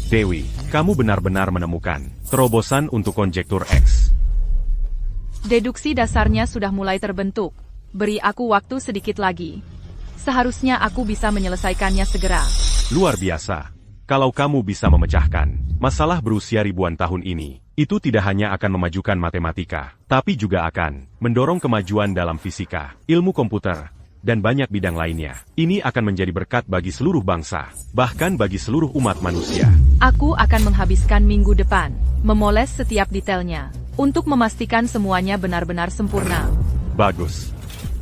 Dewi, kamu benar-benar menemukan terobosan untuk konjektur X. Deduksi dasarnya sudah mulai terbentuk. Beri aku waktu sedikit lagi. Seharusnya aku bisa menyelesaikannya segera. Luar biasa. Kalau kamu bisa memecahkan masalah berusia ribuan tahun ini, itu tidak hanya akan memajukan matematika, tapi juga akan mendorong kemajuan dalam fisika, ilmu komputer, dan banyak bidang lainnya. Ini akan menjadi berkat bagi seluruh bangsa, bahkan bagi seluruh umat manusia. Aku akan menghabiskan minggu depan, memoles setiap detailnya, untuk memastikan semuanya benar-benar sempurna. Bagus.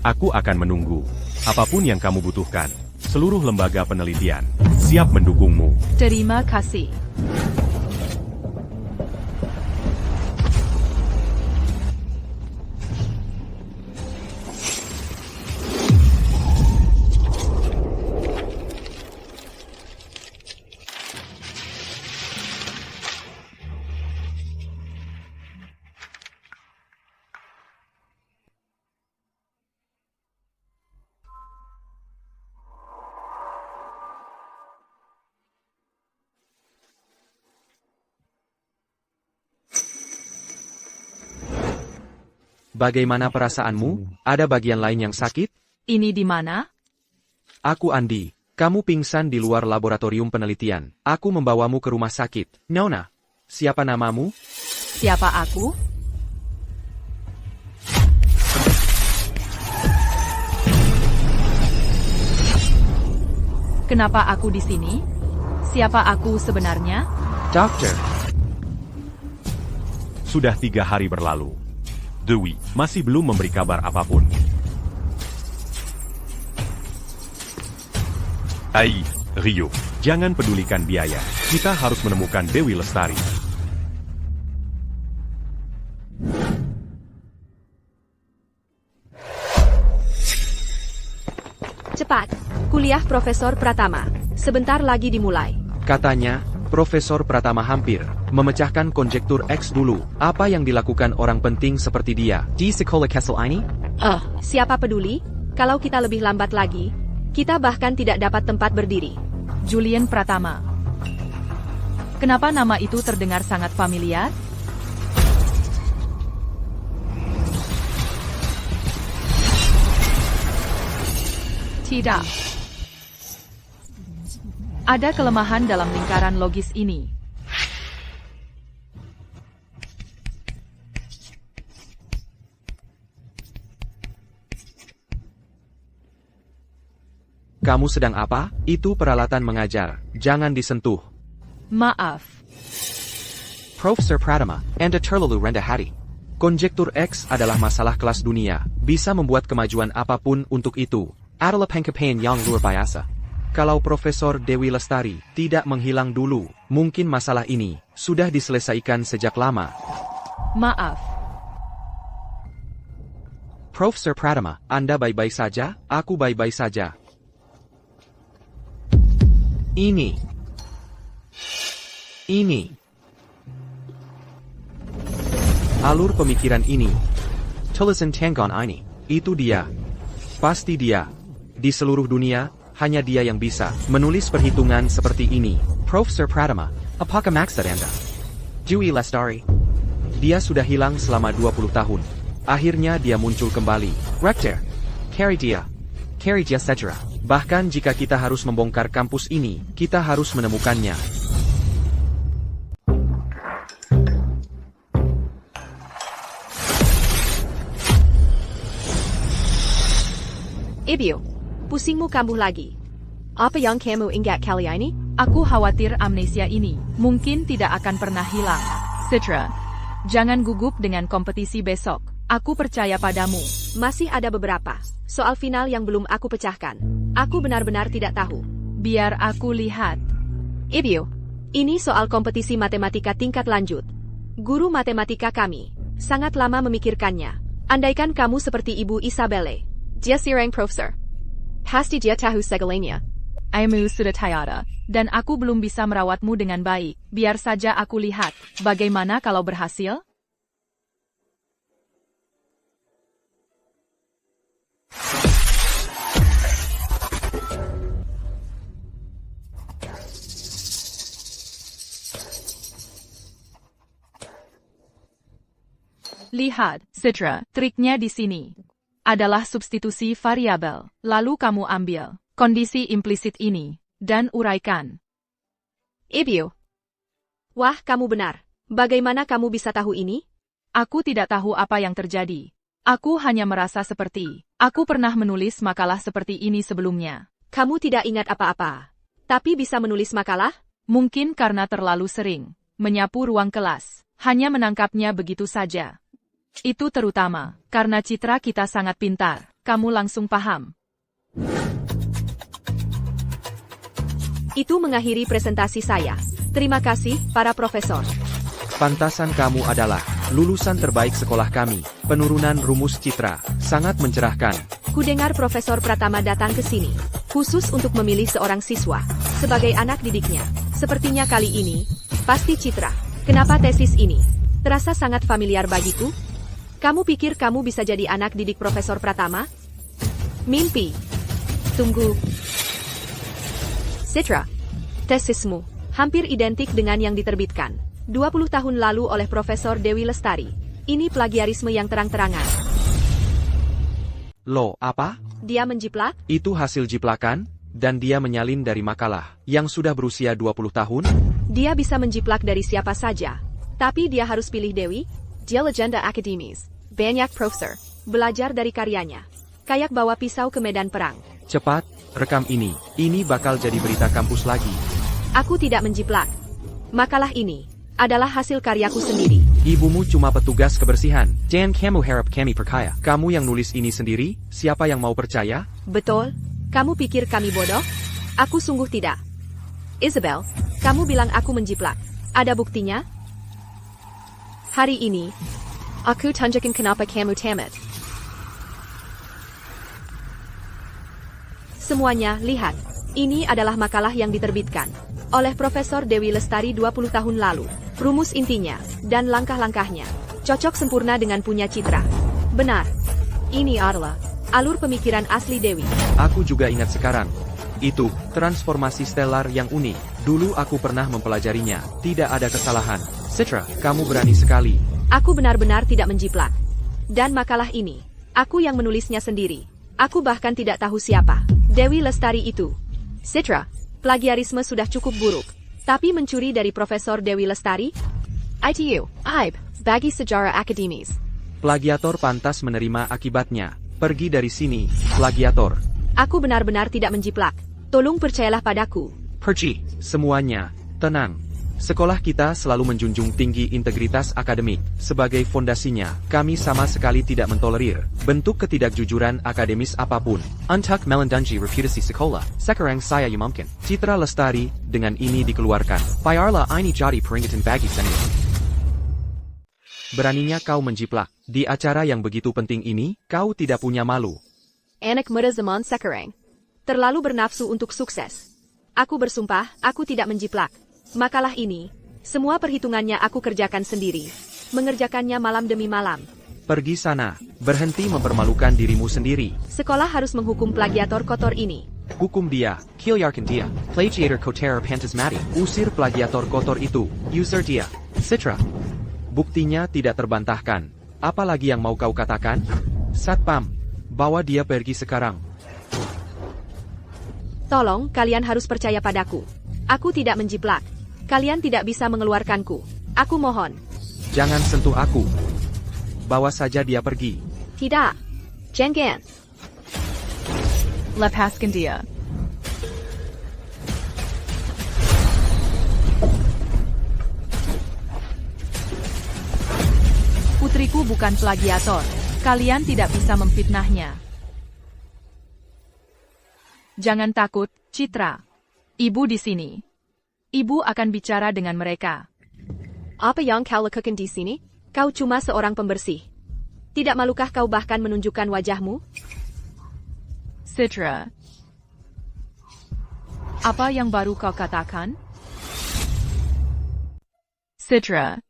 Aku akan menunggu. Apapun yang kamu butuhkan, seluruh lembaga penelitian siap mendukungmu. Terima kasih. Bagaimana perasaanmu? Ada bagian lain yang sakit? Ini di mana? Aku Andi. Kamu pingsan di luar laboratorium penelitian. Aku membawamu ke rumah sakit. Nona, siapa namamu? Siapa aku? Kenapa aku di sini? Siapa aku sebenarnya? Dokter. Sudah 3 hari berlalu. Dewi masih belum memberi kabar apapun. Rio, jangan pedulikan biaya. Kita harus menemukan Dewi Lestari. Cepat, kuliah Profesor Pratama. Sebentar lagi dimulai. Katanya, Profesor Pratama hampir memecahkan konjektur X dulu. Apa yang dilakukan orang penting seperti dia? Di sekolah Kessel ini? Siapa peduli? Kalau kita lebih lambat lagi, kita bahkan tidak dapat tempat berdiri. Julian Pratama. Kenapa nama itu terdengar sangat familiar? Tidak. Ada kelemahan dalam lingkaran logis ini. Kamu sedang apa? Itu peralatan mengajar. Jangan disentuh. Maaf. Profesor Pratama, Anda terlalu rendah hati. Konjektur X adalah masalah kelas dunia. Bisa membuat kemajuan apapun untuk itu. Adalah pencapaian yang luar biasa. Kalau Profesor Dewi Lestari tidak menghilang dulu, mungkin masalah ini sudah diselesaikan sejak lama. Maaf. Profesor Pratama, Anda baik-baik saja? Aku baik-baik saja. Ini. Alur pemikiran ini. Tulisan Tangon ini. Itu dia. Pasti dia. Di seluruh dunia, hanya dia yang bisa menulis perhitungan seperti ini. Profesor Pratama, apakah maksud Anda? Dewi Lestari. Dia sudah hilang selama 20 tahun. Akhirnya dia muncul kembali. Rector. Cari dia saja. Bahkan jika kita harus membongkar kampus ini, kita harus menemukannya. Ibio, pusingmu kambuh lagi. Apa yang kamu ingat kali ini? Aku khawatir amnesia ini mungkin tidak akan pernah hilang. Citra, jangan gugup dengan kompetisi besok. Aku percaya padamu. Masih ada beberapa soal final yang belum aku pecahkan. Aku benar-benar tidak tahu. Biar aku lihat. Ibio, ini soal kompetisi matematika tingkat lanjut. Guru matematika kami sangat lama memikirkannya. Andaikan kamu seperti Ibu Isabelle. Dia seorang profesor. Pasti dia tahu segalanya. Aimu sudah tiada, dan aku belum bisa merawatmu dengan baik. Biar saja aku lihat. Bagaimana kalau berhasil? Lihat, Citra, triknya di sini adalah substitusi variabel. Lalu kamu ambil kondisi implisit ini dan uraikan. Ibu. Wah, kamu benar. Bagaimana kamu bisa tahu ini? Aku tidak tahu apa yang terjadi. Aku hanya merasa seperti aku pernah menulis makalah seperti ini sebelumnya. Kamu tidak ingat apa-apa, tapi bisa menulis makalah? Mungkin karena terlalu sering menyapu ruang kelas, hanya menangkapnya begitu saja. Itu terutama karena citra kita sangat pintar. Kamu langsung paham. Itu mengakhiri presentasi saya. Terima kasih, para profesor. Pantasan kamu adalah lulusan terbaik sekolah kami. Penurunan rumus citra sangat mencerahkan. Kudengar Profesor Pratama datang ke sini, khusus untuk memilih seorang siswa sebagai anak didiknya. Sepertinya kali ini, pasti Citra. Kenapa tesis ini terasa sangat familiar bagiku? Kamu pikir kamu bisa jadi anak didik Profesor Pratama? Mimpi. Tunggu. Citra, tesismu hampir identik dengan yang diterbitkan 20 tahun lalu oleh Profesor Dewi Lestari. Ini plagiarisme yang terang-terangan. Loh, apa? Dia menjiplak? Itu hasil jiplakan, dan dia menyalin dari makalah yang sudah berusia 20 tahun? Dia bisa menjiplak dari siapa saja. Tapi dia harus pilih Dewi. Dia legenda akademis. Banyak profesor belajar dari karyanya. Kayak bawa pisau ke medan perang. Cepat, rekam ini. Ini bakal jadi berita kampus lagi. Aku tidak menjiplak. Makalah ini adalah hasil karyaku sendiri. Ibumu cuma petugas kebersihan. Dan kamu harap kami percaya. Kamu yang nulis ini sendiri, siapa yang mau percaya? Betul? Kamu pikir kami bodoh? Aku sungguh tidak. Isabel, kamu bilang aku menjiplak. Ada buktinya? Hari ini, aku tunjukin kenapa kamu tamat. Semuanya, lihat. Ini adalah makalah yang diterbitkan oleh Profesor Dewi Lestari 20 tahun lalu. Rumus intinya dan langkah-langkahnya cocok sempurna dengan punya Citra. Benar. Ini adalah alur pemikiran asli Dewi. Aku juga ingat sekarang. Itu transformasi stellar yang unik. Dulu aku pernah mempelajarinya. Tidak ada kesalahan. Citra, kamu berani sekali. Aku benar-benar tidak menjiplak. Dan makalah ini, aku yang menulisnya sendiri. Aku bahkan tidak tahu siapa Dewi Lestari itu. Citra, plagiarisme sudah cukup buruk. Tapi mencuri dari Profesor Dewi Lestari? ITU, AIB, bagi sejarah akademis. Plagiator pantas menerima akibatnya. Pergi dari sini, plagiator. Aku benar-benar tidak menjiplak. Tolong percayalah padaku. Pergi, semuanya. Tenang. Sekolah kita selalu menjunjung tinggi integritas akademik. Sebagai fondasinya, kami sama sekali tidak mentolerir bentuk ketidakjujuran akademis apapun. Untuk melindungi reputasi sekolah, sekarang saya umumkan Citra Lestari dengan ini dikeluarkan. Biarlah ini jadi peringatan bagi senior. Beraninya kau menjiplak. Di acara yang begitu penting ini, kau tidak punya malu. Anak muda zaman sekarang terlalu bernafsu untuk sukses. Aku bersumpah, aku tidak menjiplak. Makalah ini, semua perhitungannya aku kerjakan sendiri. Mengerjakannya malam demi malam. Pergi sana, berhenti mempermalukan dirimu sendiri. Sekolah harus menghukum plagiator kotor ini. Hukum dia, kill-yarkan dia. Plagiator kotor pantas mati. Usir plagiator kotor itu, user dia. Citra. Buktinya tidak terbantahkan. Apalagi yang mau kau katakan? Satpam, bawa dia pergi sekarang. Tolong, kalian harus percaya padaku. Aku tidak menjiplak. Kalian tidak bisa mengeluarkanku. Aku mohon. Jangan sentuh aku. Bawa saja dia pergi. Tidak. Jangan. Lepaskan dia. Putriku bukan plagiator. Kalian tidak bisa memfitnahnya. Jangan takut, Citra. Ibu di sini. Ibu akan bicara dengan mereka. Apa yang kau lakukan di sini? Kau cuma seorang pembersih. Tidak malukah kau bahkan menunjukkan wajahmu? Citra. Apa yang baru kau katakan? Citra.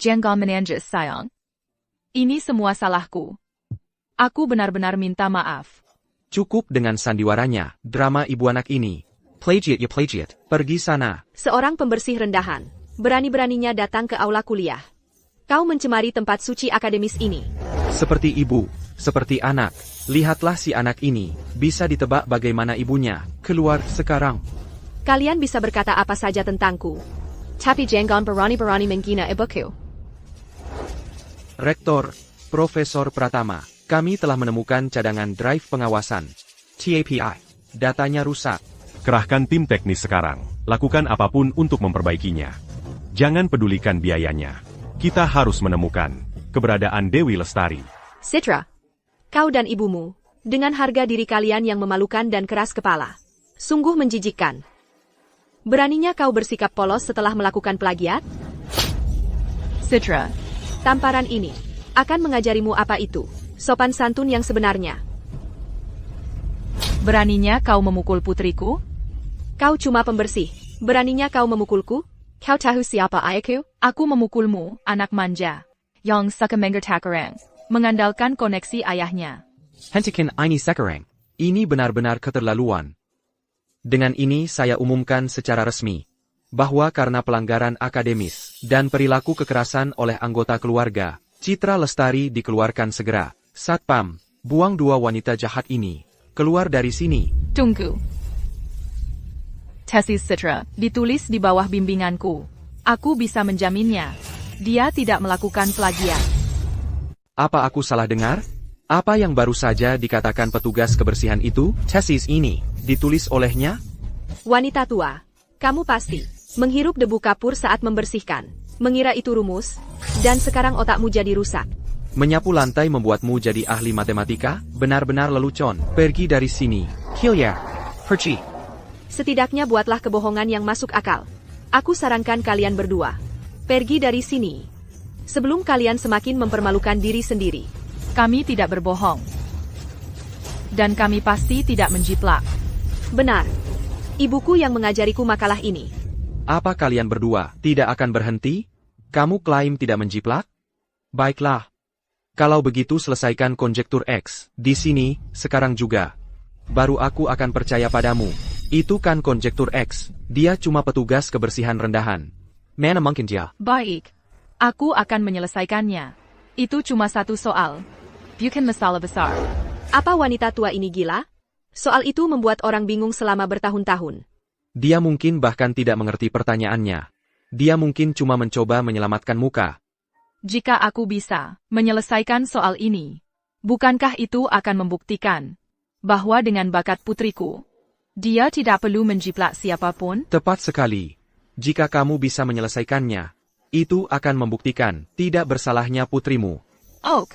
Jangan menangis sayang. Ini semua salahku. Aku benar-benar minta maaf. Cukup dengan sandiwaranya, drama ibu anak ini. Plagiat ya plagiat, pergi sana. Seorang pembersih rendahan. Berani-beraninya datang ke aula kuliah. Kau mencemari tempat suci akademis ini. Seperti ibu, seperti anak. Lihatlah si anak ini, bisa ditebak bagaimana ibunya. Keluar sekarang. Kalian bisa berkata apa saja tentangku. Tapi jangan berani-berani menghina ibuku. Rektor, Profesor Pratama, kami telah menemukan cadangan drive pengawasan. TAPI. Datanya rusak. Kerahkan tim teknis sekarang. Lakukan apapun untuk memperbaikinya. Jangan pedulikan biayanya. Kita harus menemukan keberadaan Dewi Lestari. Citra, kau dan ibumu, dengan harga diri kalian yang memalukan dan keras kepala. Sungguh menjijikkan. Beraninya kau bersikap polos setelah melakukan plagiat? Citra, Tamparan ini akan mengajarimu apa itu, sopan santun yang sebenarnya. beraninya kau memukul putriku? Kau cuma pembersih. Beraninya kau memukulku? Kau tahu siapa ayahku? Aku memukulmu, anak manja. Yang suka menggertakarang. Mengandalkan koneksi ayahnya. Hentikan ini sekarang. Ini benar-benar keterlaluan. Dengan ini saya umumkan secara resmi bahwa karena pelanggaran akademis dan perilaku kekerasan oleh anggota keluarga, Citra Lestari dikeluarkan segera. Satpam, buang dua wanita jahat ini. Keluar dari sini. Tunggu. Tesis Citra ditulis di bawah bimbinganku. Aku bisa menjaminnya. Dia tidak melakukan plagiat. Apa aku salah dengar? Apa yang baru saja dikatakan petugas kebersihan itu? Tesis ini ditulis olehnya? Wanita tua, kamu pasti menghirup debu kapur saat membersihkan. Mengira itu rumus, dan sekarang otakmu jadi rusak. Menyapu lantai membuatmu jadi ahli matematika? Benar-benar lelucon. Pergi dari sini. Hilya. Pergi. Setidaknya buatlah kebohongan yang masuk akal. Aku sarankan kalian berdua. Pergi dari sini. Sebelum kalian semakin mempermalukan diri sendiri. Kami tidak berbohong. Dan kami pasti tidak menjiplak. Benar. Ibuku yang mengajariku makalah ini. Apa kalian berdua tidak akan berhenti? Kamu klaim tidak menjiplak? Baiklah. Kalau begitu selesaikan konjektur X. Di sini, sekarang juga. Baru aku akan percaya padamu. Itu kan konjektur X. Dia cuma petugas kebersihan rendahan. Mana mungkin dia? Baik. Aku akan menyelesaikannya. Itu cuma satu soal. Bukan masalah besar. Apa wanita tua ini gila? Soal itu membuat orang bingung selama bertahun-tahun. Dia mungkin bahkan tidak mengerti pertanyaannya. Dia mungkin cuma mencoba menyelamatkan muka. Jika aku bisa menyelesaikan soal ini, bukankah itu akan membuktikan bahwa dengan bakat putriku, dia tidak perlu menjiplak siapapun? Tepat sekali. Jika kamu bisa menyelesaikannya, itu akan membuktikan tidak bersalahnya putrimu. Oak.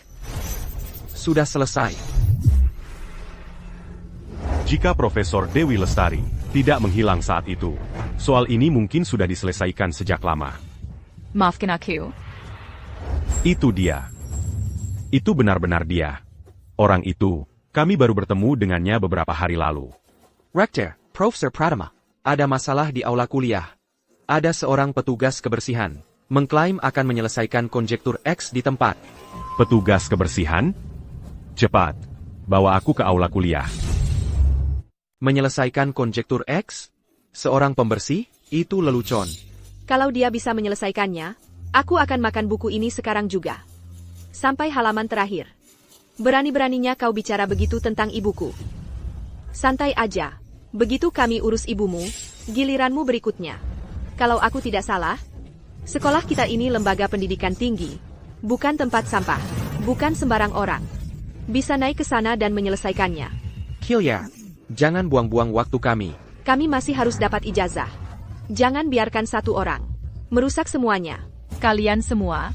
Sudah selesai. Jika Profesor Dewi Lestari tidak menghilang saat itu, soal ini mungkin sudah diselesaikan sejak lama. Maafkan aku. Itu dia. Itu benar-benar dia. Orang itu, kami baru bertemu dengannya beberapa hari lalu. Rektor, Profesor Pratama, ada masalah di aula kuliah. Ada seorang petugas kebersihan, mengklaim akan menyelesaikan konjektur X di tempat. Petugas kebersihan? Cepat, bawa aku ke aula kuliah. Menyelesaikan konjektur X? Seorang pembersih? Itu lelucon. Kalau dia bisa menyelesaikannya, aku akan makan buku ini sekarang juga. Sampai halaman terakhir. Berani-beraninya kau bicara begitu tentang ibuku. Santai aja. Begitu kami urus ibumu, giliranmu berikutnya. Kalau aku tidak salah, sekolah kita ini lembaga pendidikan tinggi. Bukan tempat sampah. Bukan sembarang orang. Bisa naik ke sana dan menyelesaikannya. Hilya, jangan buang-buang waktu kami. Kami masih harus dapat ijazah. Jangan biarkan satu orang merusak semuanya. Kalian semua,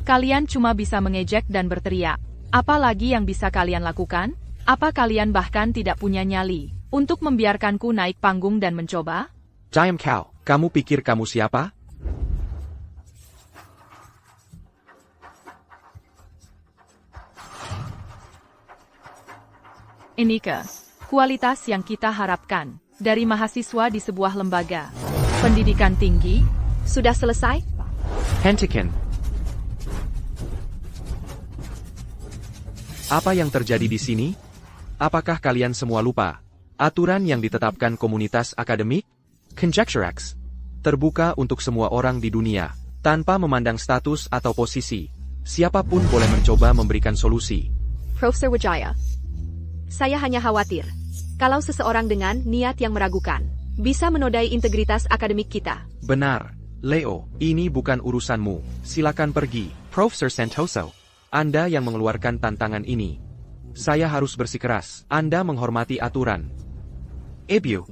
kalian cuma bisa mengejek dan berteriak. Apa lagi yang bisa kalian lakukan? Apa kalian bahkan tidak punya nyali untuk membiarkanku naik panggung dan mencoba? Diam kau, kamu pikir kamu siapa? Inikah kualitas yang kita harapkan dari mahasiswa di sebuah lembaga pendidikan tinggi? Sudah selesai? Hentikan. Apa yang terjadi di sini? Apakah kalian semua lupa aturan yang ditetapkan komunitas akademik? Conjecture X. Terbuka untuk semua orang di dunia, tanpa memandang status atau posisi. Siapapun boleh mencoba memberikan solusi. Profesor Wijaya. Saya hanya khawatir. Kalau seseorang dengan niat yang meragukan, bisa menodai integritas akademik kita. Benar, Leo, ini bukan urusanmu. Silakan pergi. Profesor Santoso, Anda yang mengeluarkan tantangan ini. Saya harus bersikeras. Anda menghormati aturan. Ebio,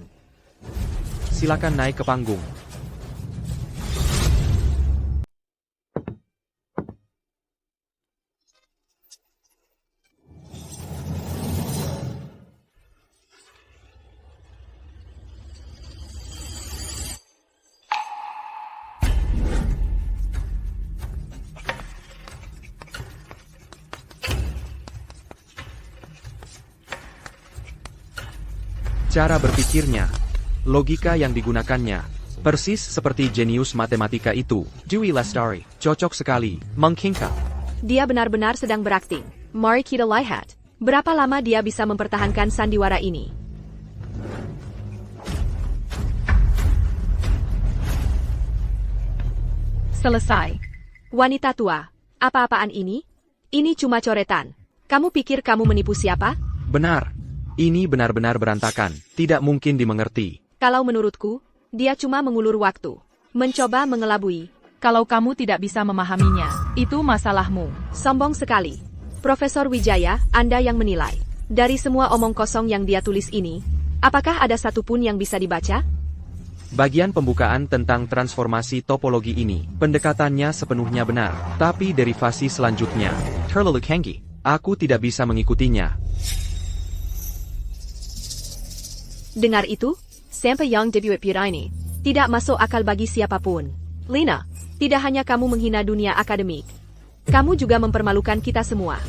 silakan naik ke panggung. Cara berpikirnya, logika yang digunakannya, persis seperti jenius matematika itu, Dewi Lestari, cocok sekali, mengkingkap. Dia benar-benar sedang berakting. Mari kita lihat, berapa lama dia bisa mempertahankan sandiwara ini. Selesai. Wanita tua, apa-apaan ini? Ini cuma coretan. Kamu pikir kamu menipu siapa? Benar. Ini benar-benar berantakan, tidak mungkin dimengerti. Kalau menurutku, dia cuma mengulur waktu. Mencoba mengelabui. Kalau kamu tidak bisa memahaminya, itu masalahmu. Sombong sekali. Profesor Wijaya, Anda yang menilai. Dari semua omong kosong yang dia tulis ini, apakah ada satupun yang bisa dibaca? Bagian pembukaan tentang transformasi topologi ini, pendekatannya sepenuhnya benar. Tapi derivasi selanjutnya, terlalu canggih. Aku tidak bisa mengikutinya. Dengar itu, sampai yang debut ini, tidak masuk akal bagi siapapun. Lina, tidak hanya kamu menghina dunia akademik. Kamu juga mempermalukan kita semua.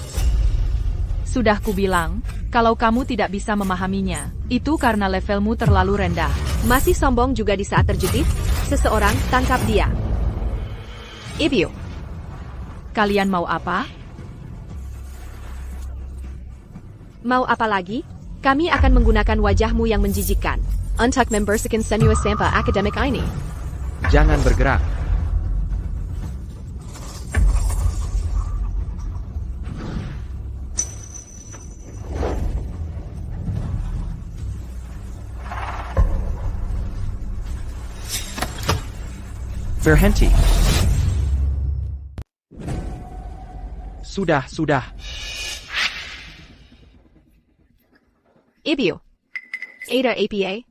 Sudah kubilang, kalau kamu tidak bisa memahaminya, itu karena levelmu terlalu rendah. Masih sombong juga di saat terjepit? Seseorang tangkap dia. Ibio. Kalian mau apa? Mau apa lagi? Kami akan menggunakan wajahmu yang menjijikkan untuk membersihkan semua sampah akademik ini. Jangan bergerak. Berhenti. Sudah. Ibio. Ada APA.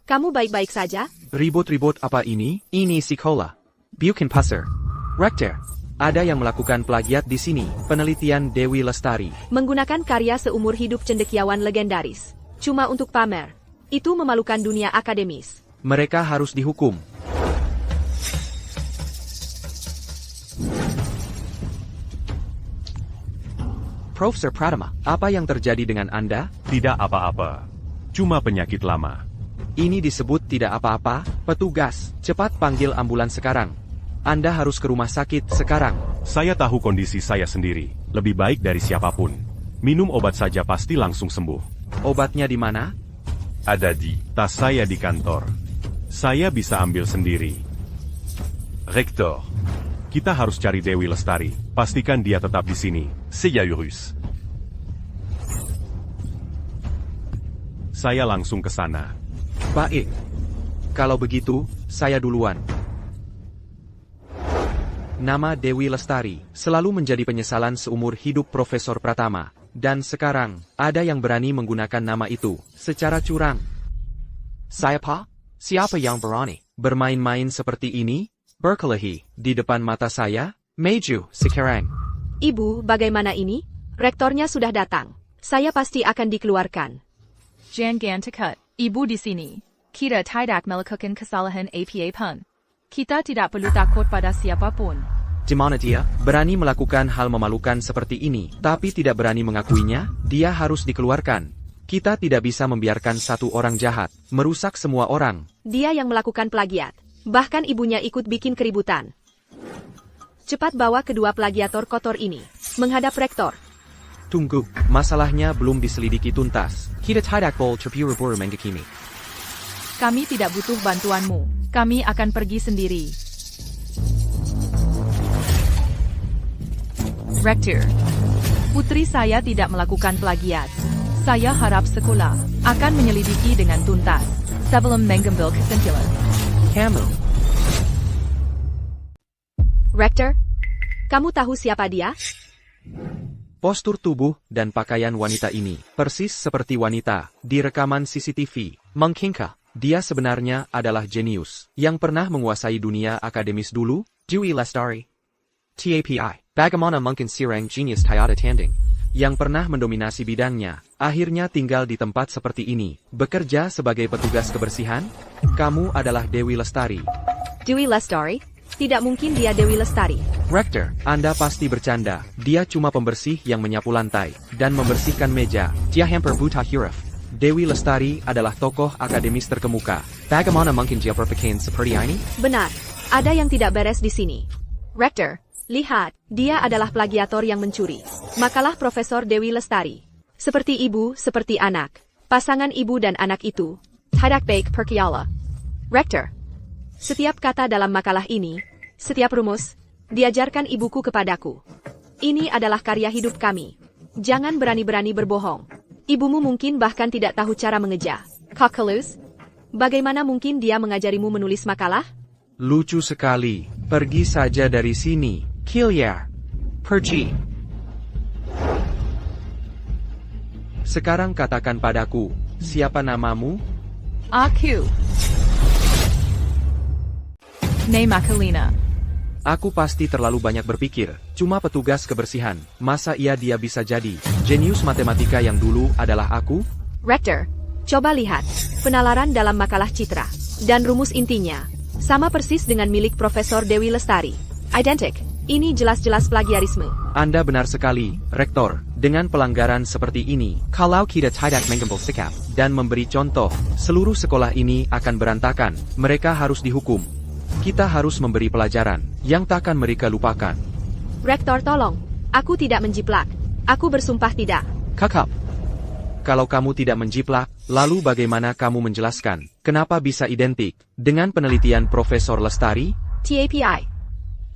Kamu baik-baik saja? Ribut-ribut apa ini? Ini sekolah. Bukan pasar. Rektor. Ada yang melakukan plagiat di sini. Penelitian Dewi Lestari. Menggunakan karya seumur hidup cendekiawan legendaris. Cuma untuk pamer. Itu memalukan dunia akademis. Mereka harus dihukum. Profesor Pratama, apa yang terjadi dengan Anda? Tidak apa-apa. Cuma penyakit lama. Ini disebut tidak apa-apa, petugas. Cepat panggil ambulans sekarang. Anda harus ke rumah sakit sekarang. Saya tahu kondisi saya sendiri. Lebih baik dari siapapun. Minum obat saja pasti langsung sembuh. Obatnya di mana? Ada di tas saya di kantor. Saya bisa ambil sendiri. Rektor, kita harus cari Dewi Lestari. Pastikan dia tetap di sini. Seyaurus. Saya langsung ke sana. Baik. Kalau begitu, saya duluan. Nama Dewi Lestari selalu menjadi penyesalan seumur hidup Profesor Pratama. Dan sekarang, ada yang berani menggunakan nama itu secara curang. Siapa? Siapa yang berani bermain-main seperti ini? Berkelahi di depan mata saya? Maju sekarang. Ibu, bagaimana ini? Rektornya sudah datang. Saya pasti akan dikeluarkan. Jangan takut. Ibu di sini. Kita tidak melakukan kesalahan APA pun. Kita tidak perlu takut pada siapapun. Di mana dia? Berani melakukan hal memalukan seperti ini, tapi tidak berani mengakuinya? Dia harus dikeluarkan. Kita tidak bisa membiarkan satu orang jahat merusak semua orang. Dia yang melakukan plagiat. Bahkan ibunya ikut bikin keributan. Cepat bawa kedua plagiator kotor ini menghadap rektor. Tunggu, masalahnya belum diselidiki tuntas. Kita tidak boleh terburu-buru menghakimi. Kami tidak butuh bantuanmu. Kami akan pergi sendiri. Rector, putri saya tidak melakukan plagiat. Saya harap sekolah akan menyelidiki dengan tuntas sebelum mengambil kesimpulan. Kamu. Rector, kamu tahu siapa dia? Postur tubuh dan pakaian wanita ini persis seperti wanita di rekaman CCTV. Mengkingka, dia sebenarnya adalah jenius yang pernah menguasai dunia akademis dulu. Dewi Lestari. TAPI. Bagaimana mungkin seorang genius Toyota Tanding yang pernah mendominasi bidangnya, akhirnya tinggal di tempat seperti ini, bekerja sebagai petugas kebersihan? Kamu adalah Dewi Lestari. Dewi Lestari? Tidak mungkin dia Dewi Lestari. Rector, Anda pasti bercanda. Dia cuma pembersih yang menyapu lantai dan membersihkan meja. Dia hampir buta huruf. Dewi Lestari adalah tokoh akademis terkemuka. Bagaimana mungkin dia berpakaian seperti ini? Benar, ada yang tidak beres di sini. Rector, lihat, dia adalah plagiator yang mencuri makalah Profesor Dewi Lestari. Seperti ibu, seperti anak. Pasangan ibu dan anak itu. Tidak baik perkiala. Rector, setiap kata dalam makalah ini, setiap rumus, diajarkan ibuku kepadaku. Ini adalah karya hidup kami. Jangan berani-berani berbohong. Ibumu mungkin bahkan tidak tahu cara mengeja. Kakalus, bagaimana mungkin dia mengajarimu menulis makalah? Lucu sekali. Pergi saja dari sini. Kilyar. Pergi. Sekarang katakan padaku, siapa namamu? Aku. Name Akalina. Aku pasti terlalu banyak berpikir, cuma petugas kebersihan. Masa dia bisa jadi jenius matematika yang dulu adalah aku? Rector, coba lihat penalaran dalam makalah citra dan rumus intinya sama persis dengan milik Profesor Dewi Lestari. Identik. Ini jelas-jelas plagiarisme. Anda benar sekali, Rektor. Dengan pelanggaran seperti ini, kalau kita tidak mengambil sikap dan memberi contoh, seluruh sekolah ini akan berantakan. Mereka harus dihukum. Kita harus memberi pelajaran yang takkan mereka lupakan. Rektor tolong, aku tidak menjiplak. Aku bersumpah tidak. Kakak, kalau kamu tidak menjiplak, lalu bagaimana kamu menjelaskan kenapa bisa identik dengan penelitian Profesor Lestari? TAPI.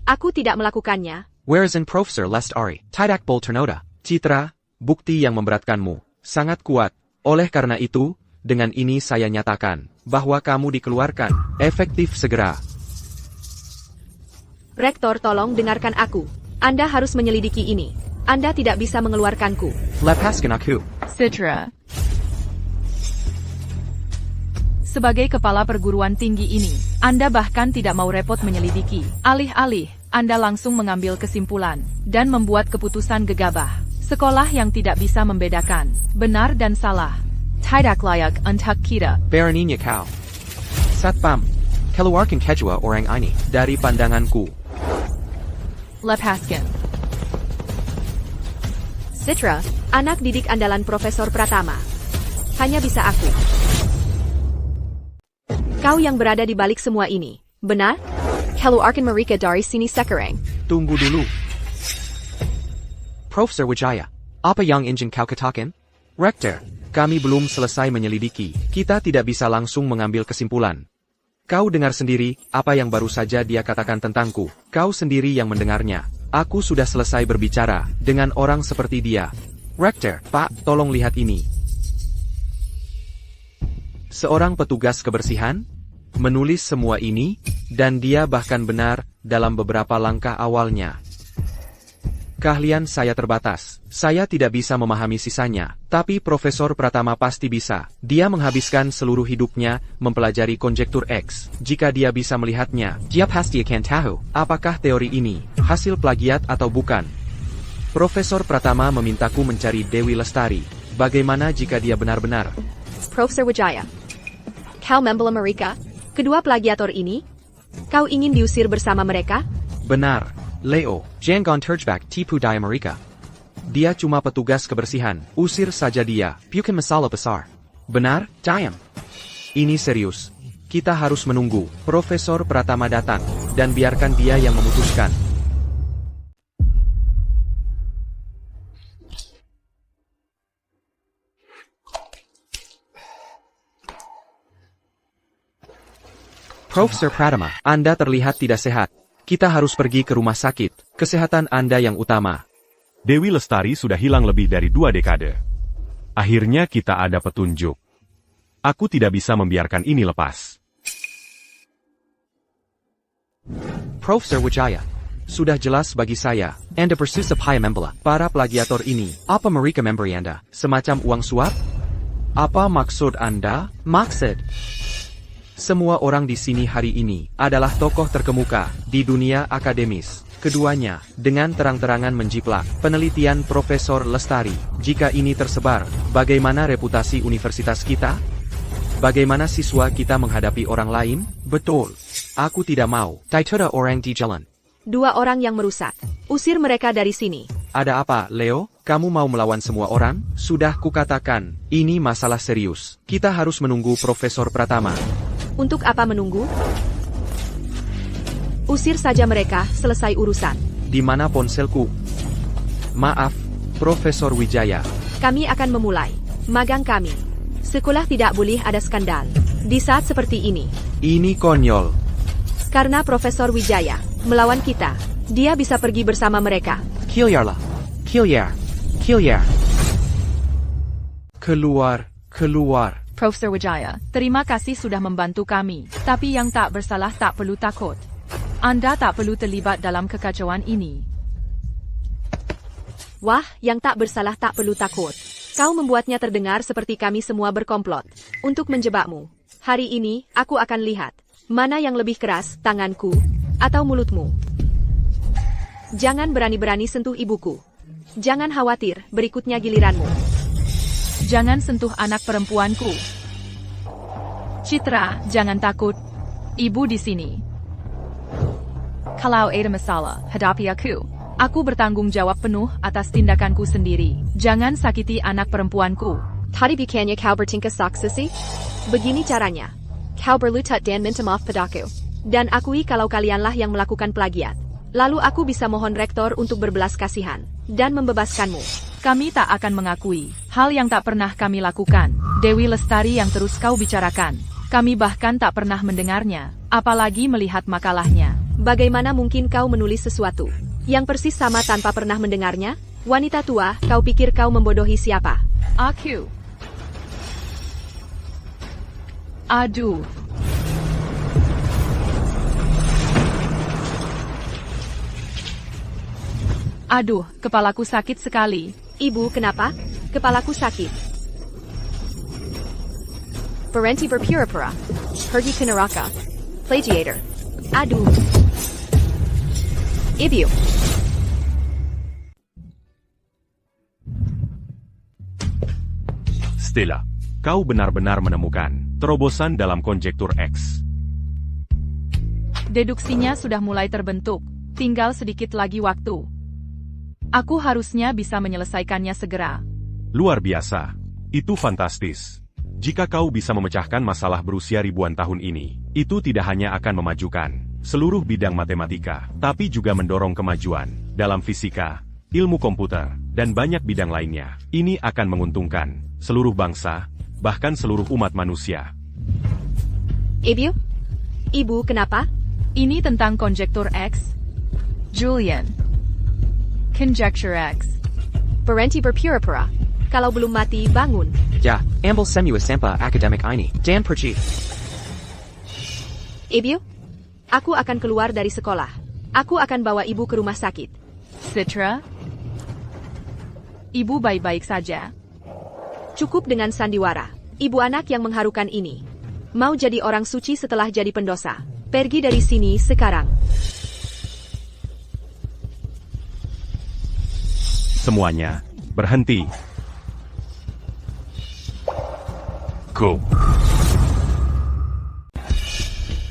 Aku tidak melakukannya. Whereas in Professor Lestari, tidak bolternoda. Citra, bukti yang memberatkanmu, sangat kuat. Oleh karena itu, dengan ini saya nyatakan bahwa kamu dikeluarkan, efektif segera. Rektor tolong dengarkan aku. Anda harus menyelidiki ini. Anda tidak bisa mengeluarkanku. Lepaskan aku. Citra. Sebagai kepala perguruan tinggi ini, Anda bahkan tidak mau repot menyelidiki. Alih-alih, Anda langsung mengambil kesimpulan dan membuat keputusan gegabah. Sekolah yang tidak bisa membedakan benar dan salah. Tidak layak untuk kita. Beraninya kau. Satpam, keluarkan kedua orang ini dari pandanganku. Lepaskan. Citra, anak didik andalan Profesor Pratama. Hanya bisa aku. Kau yang berada di balik semua ini, benar? Keluarkan mereka dari sini sekarang. Tunggu dulu. Profesor Wijaya, apa yang ingin kau katakan? Rektor, kami belum selesai menyelidiki. Kita tidak bisa langsung mengambil kesimpulan. Kau dengar sendiri apa yang baru saja dia katakan tentangku. Kau sendiri yang mendengarnya. Aku sudah selesai berbicara dengan orang seperti dia. Rektor, Pak, tolong lihat ini. Seorang petugas kebersihan menulis semua ini, dan dia bahkan benar dalam beberapa langkah awalnya. Keahlian saya terbatas. Saya tidak bisa memahami sisanya, tapi Profesor Pratama pasti bisa. Dia menghabiskan seluruh hidupnya mempelajari konjektur X. Jika dia bisa melihatnya, dia pasti akan tahu apakah teori ini hasil plagiat atau bukan. Profesor Pratama memintaku mencari Dewi Lestari. Bagaimana jika dia benar-benar? Profesor Wijaya. Kau membela mereka? Kedua plagiator ini? Kau ingin diusir bersama mereka? Benar, Leo. Jangan terjebak tipu daya mereka. Dia cuma petugas kebersihan. Usir saja dia. Bukan masalah besar. Benar, diam. Ini serius. Kita harus menunggu Profesor Pratama datang, dan biarkan dia yang memutuskan. Profesor Pratama, Anda terlihat tidak sehat. Kita harus pergi ke rumah sakit. Kesehatan Anda yang utama. Dewi Lestari sudah hilang lebih dari 2 dekade. Akhirnya kita ada petunjuk. Aku tidak bisa membiarkan ini lepas. Profesor Wijaya. Sudah jelas bagi saya, Anda persis Paya Membela. Para plagiator ini, apa mereka memberi Anda? Semacam uang suap? Apa maksud Anda? Maksud? Semua orang di sini hari ini adalah tokoh terkemuka di dunia akademis. Keduanya, dengan terang-terangan menjiplak penelitian Profesor Lestari. Jika ini tersebar, bagaimana reputasi universitas kita? Bagaimana siswa kita menghadapi orang lain? Betul. Aku tidak mau. Taitoda orang di jalan. 2 orang yang merusak. Usir mereka dari sini. Ada apa, Leo? Kamu mau melawan semua orang? Sudah kukatakan, ini masalah serius. Kita harus menunggu Profesor Pratama. Untuk apa menunggu? Usir saja mereka, selesai urusan. Di mana ponselku? Maaf, Profesor Wijaya. Kami akan memulai magang kami. Sekolah tidak boleh ada skandal di saat seperti ini. Ini konyol. Karena Profesor Wijaya melawan kita, dia bisa pergi bersama mereka. Kilyarlah. Kilyar. Kilyar. Keluar. Keluar. Profesor Wijaya, terima kasih sudah membantu kami. Tapi yang tak bersalah tak perlu takut. Anda tak perlu terlibat dalam kekacauan ini. Wah, yang tak bersalah tak perlu takut. Kau membuatnya terdengar seperti kami semua berkomplot untuk menjebakmu. Hari ini, aku akan lihat mana yang lebih keras, tanganku atau mulutmu. Jangan berani-berani sentuh ibuku. Jangan khawatir, berikutnya giliranmu. Jangan sentuh anak perempuanku. Citra, jangan takut. Ibu di sini. Kalau ada masalah, hadapi aku. Aku bertanggung jawab penuh atas tindakanku sendiri. Jangan sakiti anak perempuanku. Tadi bukannya kau bertingkah saksisi? Begini caranya. Kau berlutut dan minta maaf padaku. Dan akui kalau kalianlah yang melakukan plagiat. Lalu aku bisa mohon rektor untuk berbelas kasihan dan membebaskanmu. Kami tak akan mengakui hal yang tak pernah kami lakukan. Dewi Lestari yang terus kau bicarakan. Kami bahkan tak pernah mendengarnya, apalagi melihat makalahnya. Bagaimana mungkin kau menulis sesuatu yang persis sama tanpa pernah mendengarnya? Wanita tua, kau pikir kau membodohi siapa? Aku. Aduh. Aduh, kepalaku sakit sekali. Ibu, kenapa? Kepalaku sakit. Berhenti berpura-pura. Pergi ke neraka. Plagiator. Aduh. Ibu. Stella, kau benar-benar menemukan terobosan dalam konjektur X. Deduksinya sudah mulai terbentuk. Tinggal sedikit lagi waktu. Aku harusnya bisa menyelesaikannya segera. Luar biasa. Itu fantastis. Jika kau bisa memecahkan masalah berusia ribuan tahun ini, itu tidak hanya akan memajukan seluruh bidang matematika, tapi juga mendorong kemajuan dalam fisika, ilmu komputer, dan banyak bidang lainnya. Ini akan menguntungkan seluruh bangsa, bahkan seluruh umat manusia. Ibu? Ibu, kenapa? Ini tentang konjektur X. Julian. Conjecture X. Berhenti berpura-pura. Kalau belum mati, bangun. Ya, ambil semua sampah akademik ini. Dan pergi. Ibu? Aku akan keluar dari sekolah. Aku akan bawa ibu ke rumah sakit. Citra? Ibu baik-baik saja. Cukup dengan sandiwara. Ibu anak yang mengharukan ini. Mau jadi orang suci setelah jadi pendosa. Pergi dari sini sekarang. Semuanya, berhenti. Go.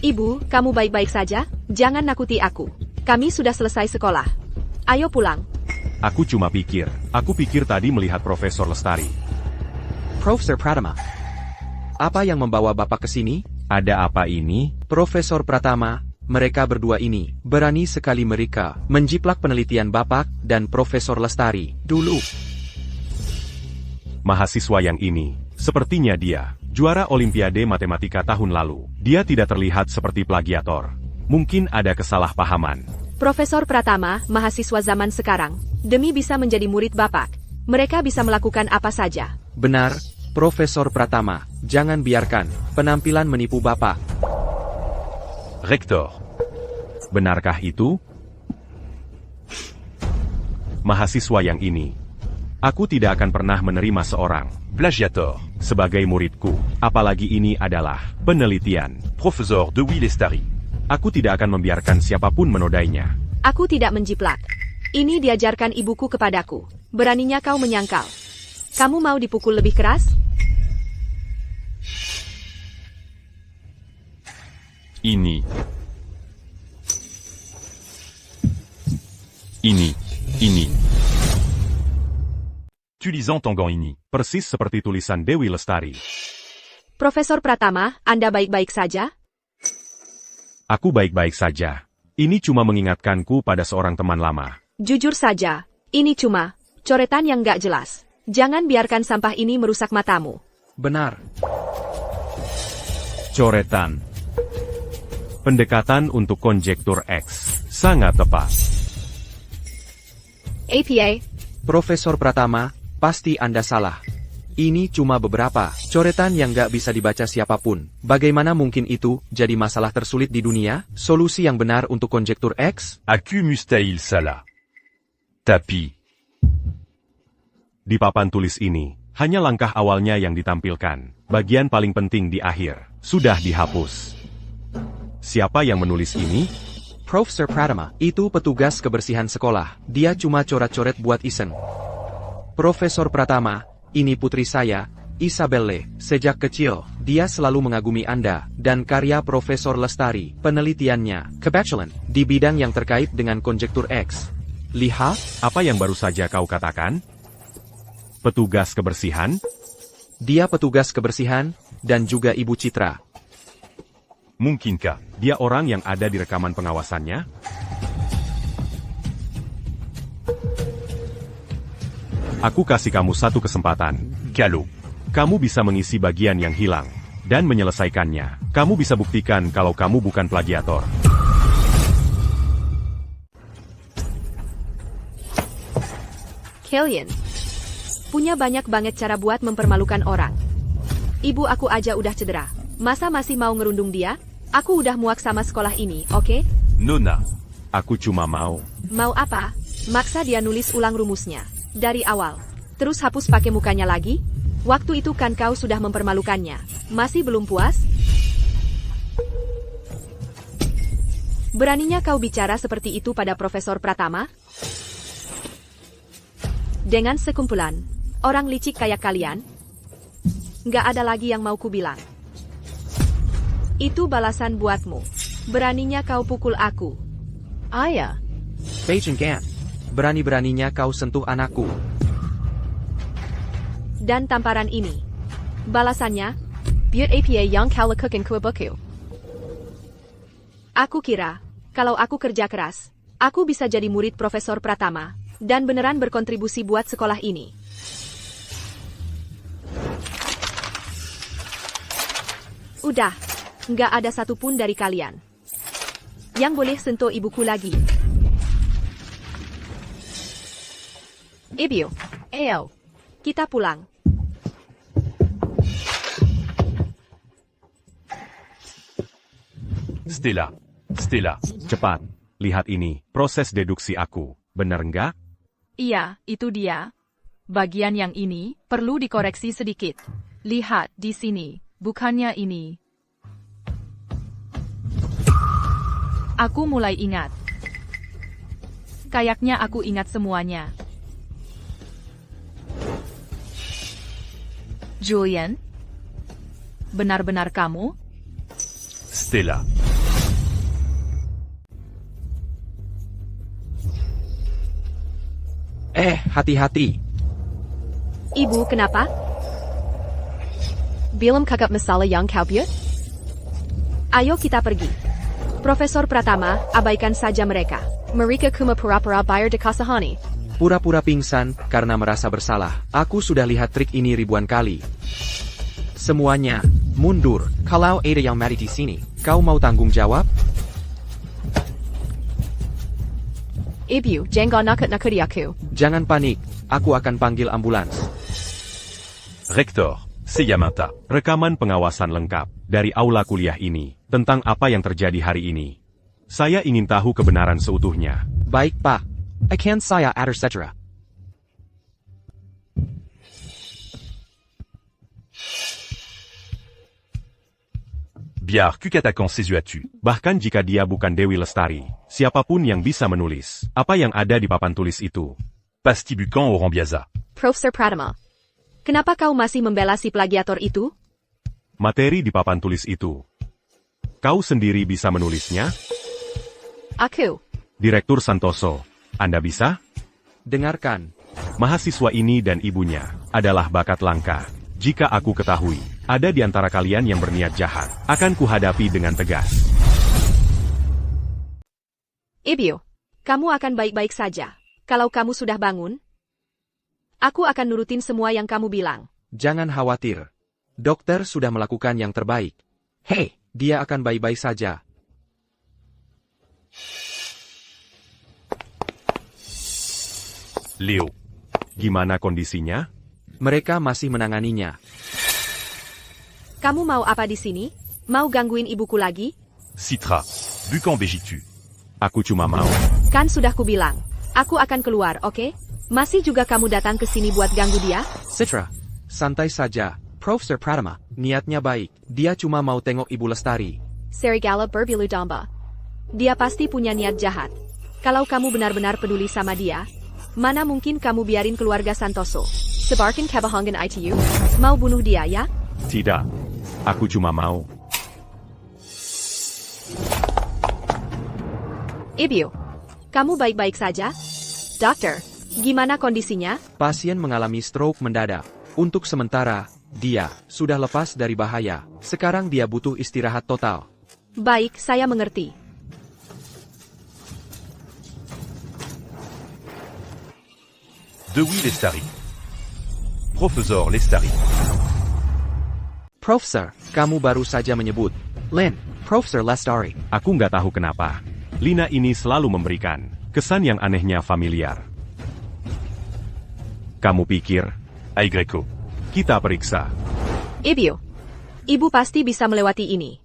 Ibu, kamu baik-baik saja? Jangan nakuti aku. Kami sudah selesai sekolah. Ayo pulang. Aku pikir tadi melihat Profesor Lestari. Profesor Pratama. Apa yang membawa Bapak ke sini? Ada apa ini? Profesor Pratama, mereka berdua ini, berani sekali mereka menjiplak penelitian Bapak dan Profesor Lestari dulu. Mahasiswa yang ini, sepertinya dia juara Olimpiade Matematika tahun lalu. Dia tidak terlihat seperti plagiator. Mungkin ada kesalahpahaman. Profesor Pratama, mahasiswa zaman sekarang, demi bisa menjadi murid Bapak, mereka bisa melakukan apa saja. Benar, Profesor Pratama. Jangan biarkan penampilan menipu Bapak. Rektor. Benarkah itu? Mahasiswa yang ini. Aku tidak akan pernah menerima seorang plagiator sebagai muridku. Apalagi ini adalah penelitian Profesor Dewi Lestari. Aku tidak akan membiarkan siapapun menodainya. Aku tidak menjiplak. Ini diajarkan ibuku kepadaku. Beraninya kau menyangkal. Kamu mau dipukul lebih keras? Ini. Tulisan Tonggang ini. Persis seperti tulisan Dewi Lestari. Profesor Pratama, Anda baik-baik saja? Aku baik-baik saja. Ini cuma mengingatkanku pada seorang teman lama. Jujur saja, ini cuma coretan yang gak jelas. Jangan biarkan sampah ini merusak matamu. Benar. Coretan. Pendekatan untuk konjektur X. Sangat tepat. APA, Profesor Pratama, pasti Anda salah. Ini cuma beberapa coretan yang gak bisa dibaca siapapun. Bagaimana mungkin itu jadi masalah tersulit di dunia? Solusi yang benar untuk konjektur X? Aku mustahil salah. Tapi di papan tulis ini, hanya langkah awalnya yang ditampilkan. Bagian paling penting di akhir sudah dihapus. Siapa yang menulis ini? Profesor Pratama, itu petugas kebersihan sekolah. Dia cuma coret-coret buat iseng. Profesor Pratama, ini putri saya, Isabelle. Sejak kecil, dia selalu mengagumi Anda dan karya Profesor Lestari. Penelitiannya, kebetulan, di bidang yang terkait dengan konjektur X. Lihat, Apa yang baru saja kau katakan? Petugas kebersihan? dia petugas kebersihan, dan juga Ibu Citra. Mungkinkah dia orang yang ada di rekaman pengawasannya? Aku kasih kamu satu kesempatan. Kalau kamu bisa mengisi bagian yang hilang dan menyelesaikannya, kamu bisa buktikan kalau kamu bukan plagiator. Killian. Punya banyak banget cara buat mempermalukan orang. Ibu aku aja udah cedera. Masa masih mau ngerundung dia? Aku udah muak sama sekolah ini, oke? Nona, aku cuma mau. Mau apa? Maksa dia nulis ulang rumusnya. Dari awal. Terus hapus pakai mukanya lagi? Waktu itu kan kau sudah mempermalukannya. Masih belum puas? Beraninya kau bicara seperti itu pada Profesor Pratama? Dengan sekumpulan orang licik kayak kalian, nggak ada lagi yang mau kubilang. Itu balasan buatmu. Beraninya kau pukul aku. Ayah. Beijing Gan. Berani-beraninya kau sentuh anakku. Dan tamparan ini. Balasannya, Buat APA yang kau lakukan ke ibuku. Aku kira, kalau aku kerja keras, aku bisa jadi murid Profesor Pratama, dan beneran berkontribusi buat sekolah ini. Udah, nggak ada satupun dari kalian yang boleh sentuh ibuku lagi. Ibu, ayo, kita pulang. Stella, cepat. Lihat ini, proses deduksi aku. Benar nggak? Iya, itu dia. Bagian yang ini perlu dikoreksi sedikit. Lihat di sini, bukannya ini. Aku mulai ingat. Kayaknya aku ingat semuanya. Julian? Benar-benar kamu? Stella. Hati-hati. Ibu, kenapa? Belum kakak masalah yang kau buat? Ayo kita pergi. Profesor Pratama, abaikan saja mereka. Mereka cuma pura-pura bayar de kasahani. Pura-pura pingsan karena merasa bersalah. Aku sudah lihat trik ini ribuan kali. Semuanya, mundur. Kalau ada yang mati di sini, kau mau tanggung jawab? Ibu, jangan nakut-nakuti aku. Jangan panik, aku akan panggil ambulans. Rektor, Seyamata, rekaman pengawasan lengkap dari aula kuliah ini tentang apa yang terjadi hari ini. Saya ingin tahu kebenaran seutuhnya. Baik Pak, akan saya atur segera. Biar qu'attaquant ses yeux as-tu. Bahkan jika dia bukan Dewi Lestari, siapapun yang bisa menulis apa yang ada di papan tulis itu. Pastibucan au Rambiaza. Profesor Pratama. Kenapa kau masih membela si plagiator itu? Materi di papan tulis itu. Kau sendiri bisa menulisnya? Aku. Direktur Santoso, Anda bisa? Dengarkan. Mahasiswa ini dan ibunya adalah bakat langka. Jika aku ketahui, ada di antara kalian yang berniat jahat, akan kuhadapi dengan tegas. Ibu, kamu akan baik-baik saja. Kalau kamu sudah bangun, aku akan nurutin semua yang kamu bilang. Jangan khawatir. Dokter sudah melakukan yang terbaik. Hei, dia akan baik-baik saja. Léo. Gimana kondisinya? Mereka masih menanganinya. Kamu mau apa di sini? Mau gangguin ibuku lagi? Citra. Bucan Bégitu. Aku cuma mau. Kan sudah kubilang. Aku akan keluar, oke? Masih juga kamu datang ke sini buat ganggu dia? Citra, santai saja. Profesor Pratama, niatnya baik. Dia cuma mau tengok Ibu Lestari. Serigala berbilu domba. Dia pasti punya niat jahat. Kalau kamu benar-benar peduli sama dia, mana mungkin kamu biarin keluarga Santoso sebarkan kebohongan ITU? Mau bunuh dia, ya? Tidak. Aku cuma mau. Ibu, kamu baik-baik saja? Dokter, gimana kondisinya? Pasien mengalami stroke mendadak. Untuk sementara, dia sudah lepas dari bahaya. Sekarang dia butuh istirahat total. Baik, saya mengerti. Dewi Lestari. Professeur Lestari. Profesor, kamu baru saja menyebut. Len, Profesor Lestari. Aku nggak tahu kenapa. Lina ini selalu memberikan kesan yang anehnya familiar. Kamu pikir? Ay Greco. Kita periksa. Ibu pasti bisa melewati ini.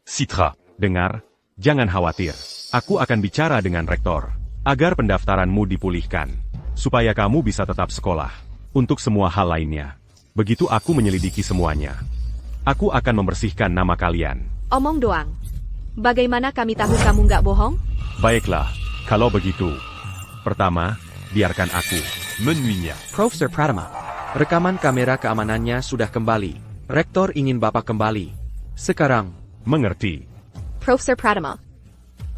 Citra. Dengar, jangan khawatir. Aku akan bicara dengan rektor, agar pendaftaranmu dipulihkan, supaya kamu bisa tetap sekolah, untuk semua hal lainnya. Begitu aku menyelidiki semuanya, aku akan membersihkan nama kalian. Omong doang. Bagaimana kami tahu kamu nggak bohong? Baiklah, kalau begitu. Pertama, biarkan aku. Menuinya. Profesor Pratama, rekaman kamera keamanannya sudah kembali. Rektor ingin Bapak kembali. Sekarang, Mengerti. Profesor Pratama.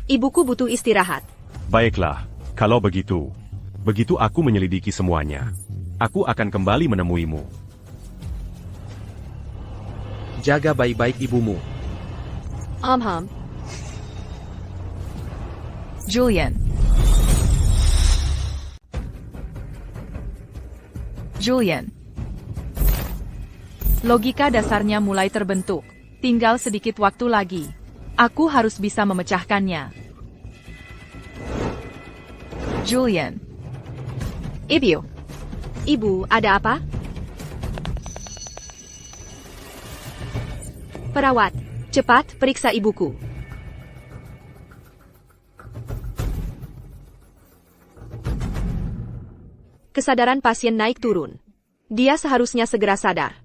Ibuku butuh istirahat. Baiklah, kalau begitu. Begitu aku menyelidiki semuanya, aku akan kembali menemuimu. jaga baik-baik ibumu. Julian. Logika dasarnya mulai terbentuk. Tinggal sedikit waktu lagi. Aku harus bisa memecahkannya. Julian. Ibu, ada apa? Perawat, cepat periksa ibuku. Kesadaran pasien naik turun. Dia seharusnya segera sadar.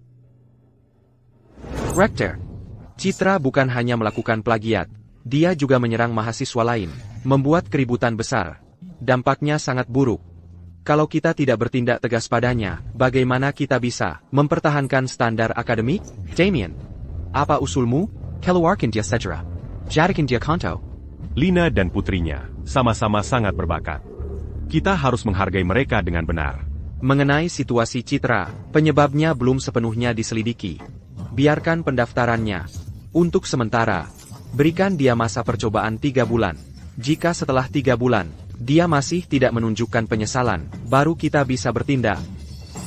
Rektor, Citra bukan hanya melakukan plagiat, dia juga menyerang mahasiswa lain, membuat keributan besar. Dampaknya sangat buruk. Kalau kita tidak bertindak tegas padanya, bagaimana kita bisa mempertahankan standar akademik? Damien, apa usulmu? Keluarkan dia segera. Jadikan dia kanto. Lina dan putrinya sama-sama sangat berbakat. Kita harus menghargai mereka dengan benar. Mengenai situasi Citra, penyebabnya belum sepenuhnya diselidiki. Biarkan pendaftarannya. Untuk sementara, berikan dia masa percobaan 3 bulan. Jika setelah 3 bulan, Dia masih tidak menunjukkan penyesalan, baru kita bisa bertindak.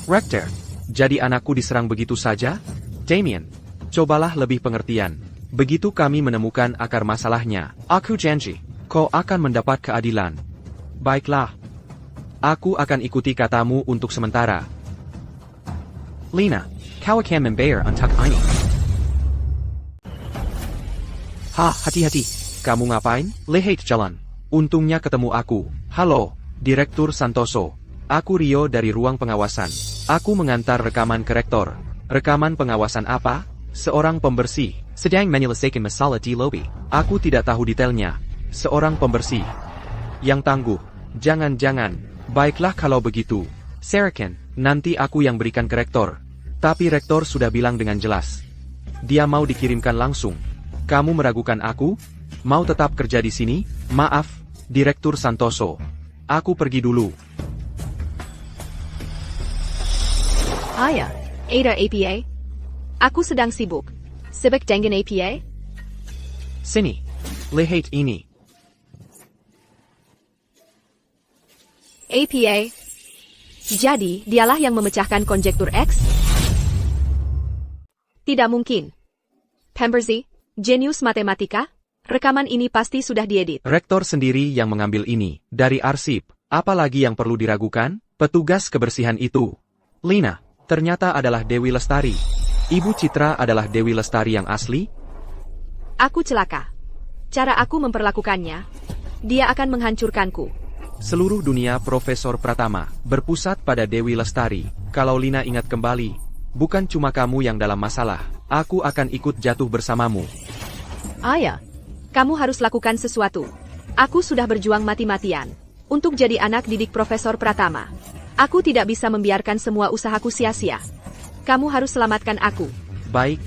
Rector, jadi anakku diserang begitu saja? Damien, cobalah lebih pengertian. Begitu kami menemukan akar masalahnya, aku janji, kau akan mendapat keadilan. Baiklah. Aku akan ikuti katamu untuk sementara. Lina, kau akan membayar untuk ini. Hati-hati. Kamu ngapain? Lihat jalan. Untungnya ketemu aku. Halo, Direktur Santoso. Aku Rio dari ruang pengawasan. Aku mengantar rekaman ke rektor. Rekaman pengawasan apa? Seorang pembersih sedang menyelesaikan masalah di lobi. Aku tidak tahu detailnya. Seorang pembersih yang tangguh. Jangan-jangan. Baiklah kalau begitu. Saraken, nanti aku yang berikan ke rektor. Tapi rektor sudah bilang dengan jelas. Dia mau dikirimkan langsung. Kamu meragukan aku? Mau tetap kerja di sini? Maaf, Direktur Santoso. Aku pergi dulu. Ayah, Ada APA? Aku sedang sibuk. Sibuk dengan APA? Sini. Lihat ini. APA? Jadi, dialah yang memecahkan konjektur X? Tidak mungkin. Pembersih, jenius matematika? Rekaman ini pasti sudah diedit. Rektor sendiri yang mengambil ini, dari arsip. Apalagi yang perlu diragukan? Petugas kebersihan itu. Lina, ternyata adalah Dewi Lestari. Ibu Citra adalah Dewi Lestari yang asli? Aku celaka. Cara aku memperlakukannya, dia akan menghancurkanku. Seluruh dunia Profesor Pratama, berpusat pada Dewi Lestari. Kalau Lina ingat kembali, bukan cuma kamu yang dalam masalah. Aku akan ikut jatuh bersamamu. Ayah, kamu harus lakukan sesuatu. Aku sudah berjuang mati-matian untuk jadi anak didik Profesor Pratama. Aku tidak bisa membiarkan semua usahaku sia-sia. Kamu harus selamatkan aku. Baik.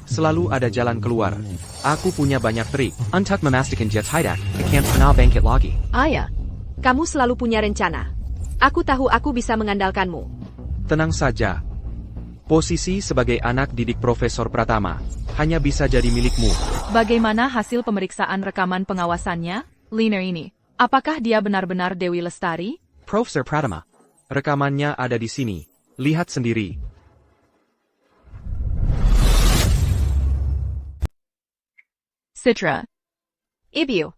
Selalu ada jalan keluar. Aku punya banyak trik untuk memastikan jet hidak akan pernah bangkit lagi. Ayah, kamu selalu punya rencana. Aku tahu aku bisa mengandalkanmu. Tenang saja. Posisi sebagai anak didik Profesor Pratama hanya bisa jadi milikmu. Bagaimana hasil pemeriksaan rekaman pengawasannya, Lina ini? Apakah dia benar-benar Dewi Lestari? Profesor Pratama. Rekamannya ada di sini. Lihat sendiri. Citra. Ibu,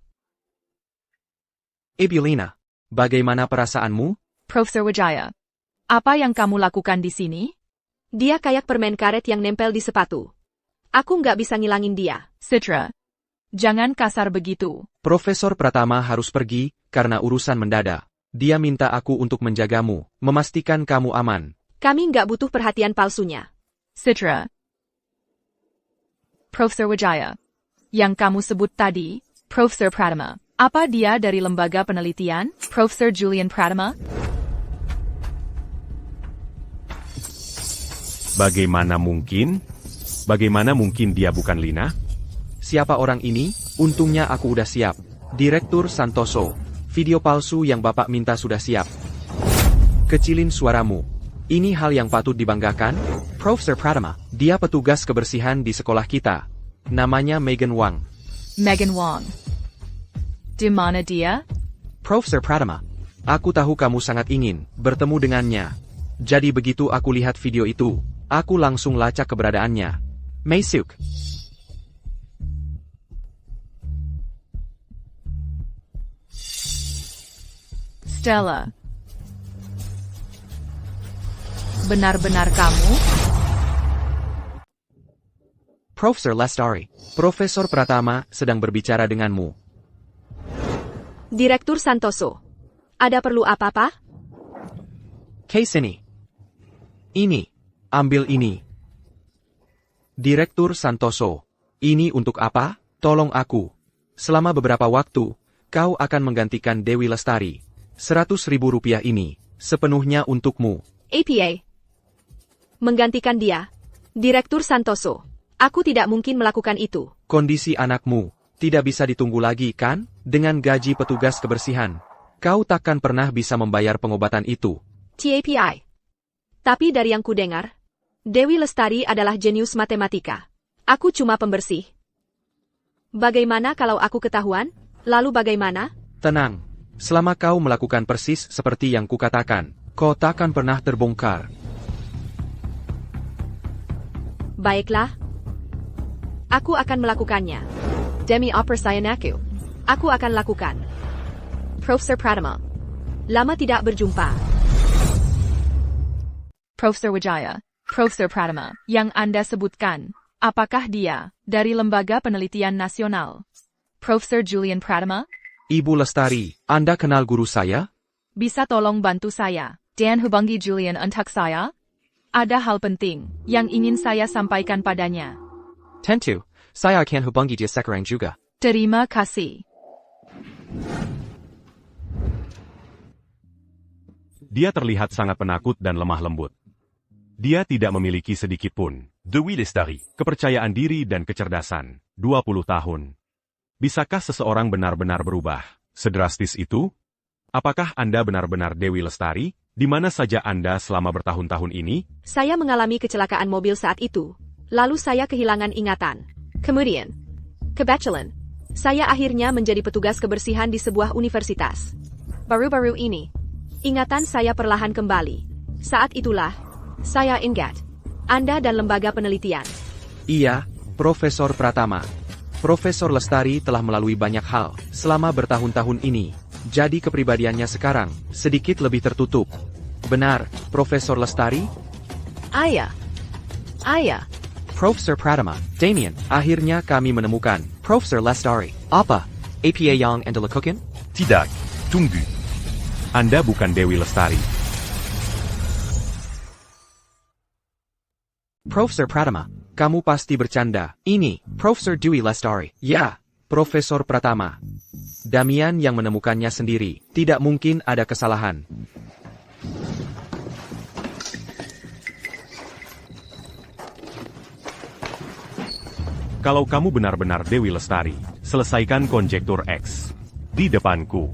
Ibu Lina, bagaimana perasaanmu? Profesor Wijaya. Apa yang kamu lakukan di sini? dia kayak permen karet yang nempel di sepatu. Aku nggak bisa ngilangin dia. Citra. Jangan kasar begitu. Profesor Pratama harus pergi, karena urusan mendadak. Dia minta aku untuk menjagamu, memastikan kamu aman. Kami nggak butuh perhatian palsunya. Citra. Profesor Wijaya. Yang kamu sebut tadi, Profesor Pratama. Apa dia dari lembaga penelitian, Profesor Julian Pratama? Bagaimana mungkin? Bagaimana mungkin dia bukan Lina? Siapa orang ini? Untungnya aku udah siap. Direktur Santoso. Video palsu yang Bapak minta sudah siap. Kecilin suaramu. Ini hal yang patut dibanggakan. Profesor Pratama, dia petugas kebersihan di sekolah kita. Namanya Megan Wang. Megan Wang. Di mana dia? Profesor Pratama, aku tahu kamu sangat ingin bertemu dengannya. Jadi begitu aku lihat video itu, aku langsung lacak keberadaannya. Meisuk. Stella. Benar-benar kamu? Profesor Lestari, Profesor Pratama sedang berbicara denganmu. Direktur Santoso. Ada perlu apa-apa? Case ini. Ini. Ambil ini. Direktur Santoso. Ini untuk apa? Tolong aku. Selama beberapa waktu, kau akan menggantikan Dewi Lestari. 100.000 rupiah ini, sepenuhnya untukmu. APA. Menggantikan dia. Direktur Santoso. Aku tidak mungkin melakukan itu. Kondisi anakmu tidak bisa ditunggu lagi, kan? Dengan gaji petugas kebersihan, kau takkan pernah bisa membayar pengobatan itu. TAPI. Tapi dari yang kudengar, Dewi Lestari adalah jenius matematika. Aku cuma pembersih. Bagaimana kalau aku ketahuan? Lalu bagaimana? Tenang, Selama kau melakukan persis seperti yang kukatakan, kau takkan pernah terbongkar. Baiklah. Aku akan melakukannya. Demi Opersayanaku. Aku akan lakukan. Profesor Pratama. Lama tidak berjumpa. Profesor Wijaya, Profesor Pratama, yang Anda sebutkan, apakah dia dari Lembaga Penelitian Nasional? Profesor Julian Pratama? Ibu Lestari, Anda kenal guru saya? Bisa tolong bantu saya, dan hubungi Julian untuk saya? Ada hal penting yang ingin saya sampaikan padanya. Tentu, saya akan hubungi dia sekarang juga. Terima kasih. Dia terlihat sangat penakut dan lemah lembut. Dia tidak memiliki sedikit pun De Will Lestari. kepercayaan diri dan kecerdasan. 20 tahun. Bisakah seseorang benar-benar berubah sedrastis itu? Apakah Anda benar-benar Dewi Lestari? Di mana saja Anda selama bertahun-tahun ini? Saya mengalami kecelakaan mobil saat itu. Lalu saya kehilangan ingatan. Kemudian, kebetulan, saya akhirnya menjadi petugas kebersihan di sebuah universitas. Baru-baru ini, ingatan saya perlahan kembali. Saat itulah, saya ingat Anda dan lembaga penelitian. Iya, Profesor Pratama. Profesor Lestari telah melalui banyak hal selama bertahun-tahun ini. Jadi kepribadiannya sekarang sedikit lebih tertutup. Benar, Profesor Lestari? Ayah. Profesor Pratama, Damien, akhirnya kami menemukan Profesor Lestari. Apa? APA yang Anda lakukan? Tidak. Tunggu. Anda bukan Dewi Lestari. Profesor Pratama, kamu pasti bercanda. Ini, Profesor Dewi Lestari. Ya, Profesor Pratama. Damian yang menemukannya sendiri. Tidak mungkin ada kesalahan. Kalau kamu benar-benar Dewi Lestari, selesaikan konjektur X. Di depanku.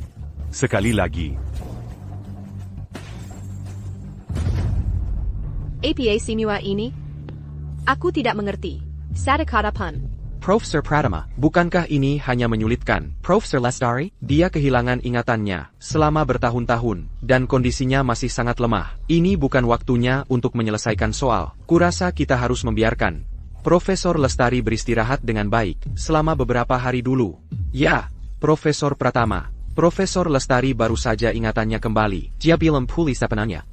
Sekali lagi. APA Simua ini? Aku tidak mengerti. Sadakadapan. Profesor Pratama, bukankah ini hanya menyulitkan Profesor Lestari? Dia kehilangan ingatannya selama bertahun-tahun, dan kondisinya masih sangat lemah. Ini bukan waktunya untuk menyelesaikan soal. Kurasa kita harus membiarkan Profesor Lestari beristirahat dengan baik selama beberapa hari dulu. Ya, Profesor Pratama. Profesor Lestari baru saja ingatannya kembali. Dia bilang pulih sepenuhnya.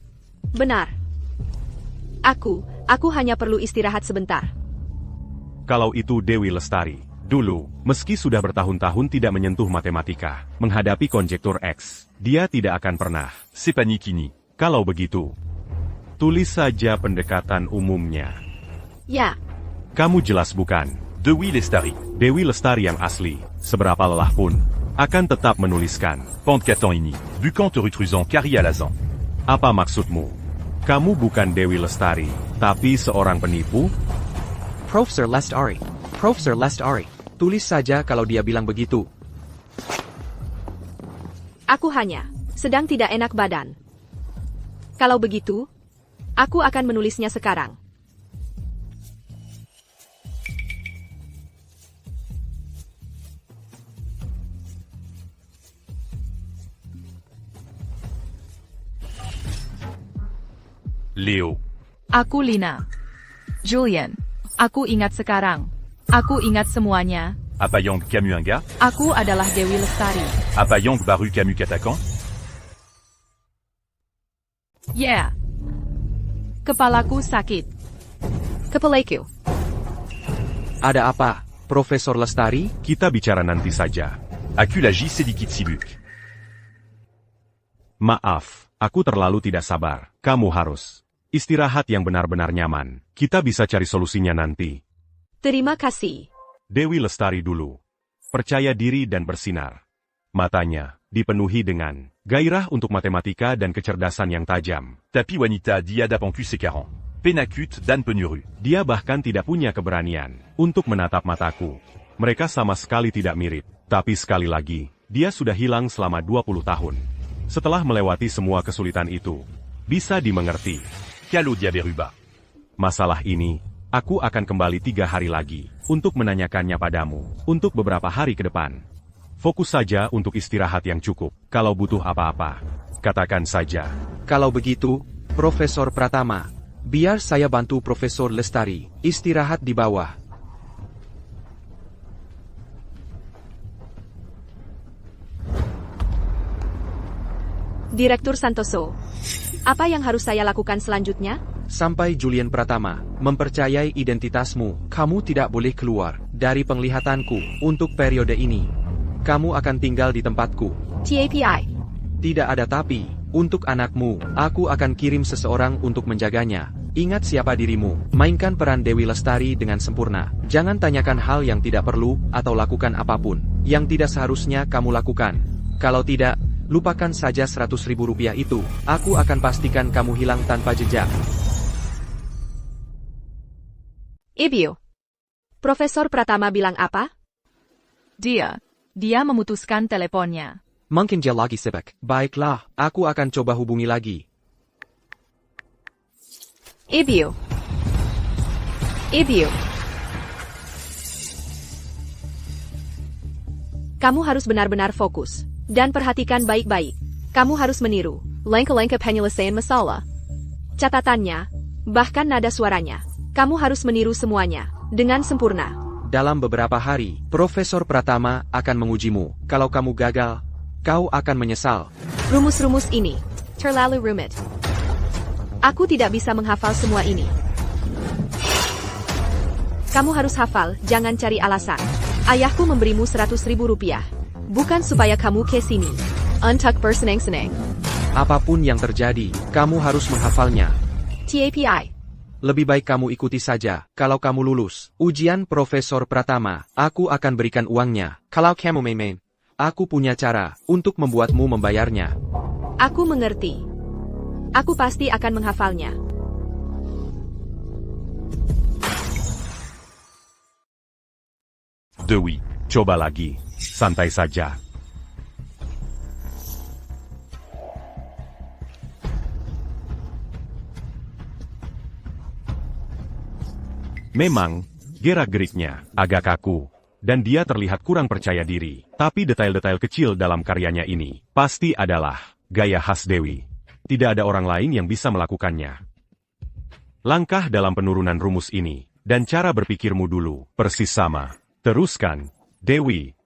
Benar. Aku hanya perlu istirahat sebentar. Kalau itu Dewi Lestari, dulu, meski sudah bertahun-tahun tidak menyentuh matematika, menghadapi konjektur X, dia tidak akan pernah. C'est Panikini. Kalau begitu, tulis saja pendekatan umumnya. Ya, Kamu jelas bukan De Will Lestari. Dewi Lestari yang asli, seberapa lelah pun, akan tetap menuliskan. Pentecatan ini. Bucan te retrusant Carrie Alazan. Apa maksudmu? Kamu bukan Dewi Lestari, tapi seorang penipu? Profesor Lestari. Profesor Lestari. Tulis saja kalau dia bilang begitu. aku hanya sedang tidak enak badan. Kalau begitu, aku akan menulisnya sekarang. Léo. Aku Lina. Julian. Aku ingat sekarang. Aku ingat semuanya. Apayang Camus Inga. Aku adalah Dewi Lestari. Apayang Baru Camus Katakan. Yeah. Kepalaku sakit. Kepalaku. Ada apa, Profesor Lestari? Kita bicara nanti saja. Aculagi Sedikit Sibuk. Maaf, aku terlalu tidak sabar. Kamu harus istirahat yang benar-benar nyaman. Kita bisa cari solusinya nanti. Terima kasih. Dewi Lestari dulu. Percaya diri dan bersinar. Matanya dipenuhi dengan gairah untuk matematika dan kecerdasan yang tajam. Tapi wanita dia dapancus sekarang. Penakut dan penyuru. Dia bahkan tidak punya keberanian untuk menatap mataku. Mereka sama sekali tidak mirip. Tapi sekali lagi, dia sudah hilang selama 20 tahun. Setelah melewati semua kesulitan itu, bisa dimengerti. Calo Diaberuba. Masalah ini, aku akan kembali 3 hari lagi untuk menanyakannya padamu untuk beberapa hari ke depan. Fokus saja untuk istirahat yang cukup. Kalau butuh apa-apa, katakan saja. Kalau begitu, Profesor Pratama, biar saya bantu Profesor Lestari, istirahat di bawah. Direktur Santoso, apa yang harus saya lakukan selanjutnya? Sampai Julian Pratama mempercayai identitasmu, kamu tidak boleh keluar dari penglihatanku untuk periode ini. Kamu akan tinggal di tempatku. TAPI. Tidak ada tapi, untuk anakmu, aku akan kirim seseorang untuk menjaganya. Ingat siapa dirimu, mainkan peran Dewi Lestari dengan sempurna. Jangan tanyakan hal yang tidak perlu, atau lakukan apapun yang tidak seharusnya kamu lakukan. Kalau tidak, lupakan saja 100.000 rupiah itu. Aku akan pastikan kamu hilang tanpa jejak. Ibu. Profesor Pratama bilang apa? Dia memutuskan teleponnya. Mungkin dia lagi sibuk. Baiklah, aku akan coba hubungi lagi. Ibu. Kamu harus benar-benar fokus. Dan perhatikan baik-baik. Kamu harus meniru langkah-langkah penyelesaian masalah. Catatannya, bahkan nada suaranya. Kamu harus meniru semuanya dengan sempurna. Dalam beberapa hari, Profesor Pratama akan mengujimu. Kalau kamu gagal, kau akan menyesal. Rumus-rumus ini terlalu rumit. Aku tidak bisa menghafal semua ini. Kamu harus hafal, jangan cari alasan. Ayahku memberimu 100.000 rupiah. Bukan supaya kamu ke sini. Untuk bersenang-senang. Apapun yang terjadi, kamu harus menghafalnya. TAPI. Lebih baik kamu ikuti saja. Kalau kamu lulus ujian Profesor Pratama, aku akan berikan uangnya. Kalau kamu main-main, aku punya cara untuk membuatmu membayarnya. Aku mengerti. Aku pasti akan menghafalnya. Dewi, coba lagi. Santai saja. Memang, gerak-geriknya agak kaku, dan dia terlihat kurang percaya diri. Tapi detail-detail kecil dalam karyanya ini pasti adalah gaya khas Dewi. Tidak ada orang lain yang bisa melakukannya. Langkah dalam penurunan rumus ini, dan cara berpikirmu dulu, persis sama. Teruskan, Dewi.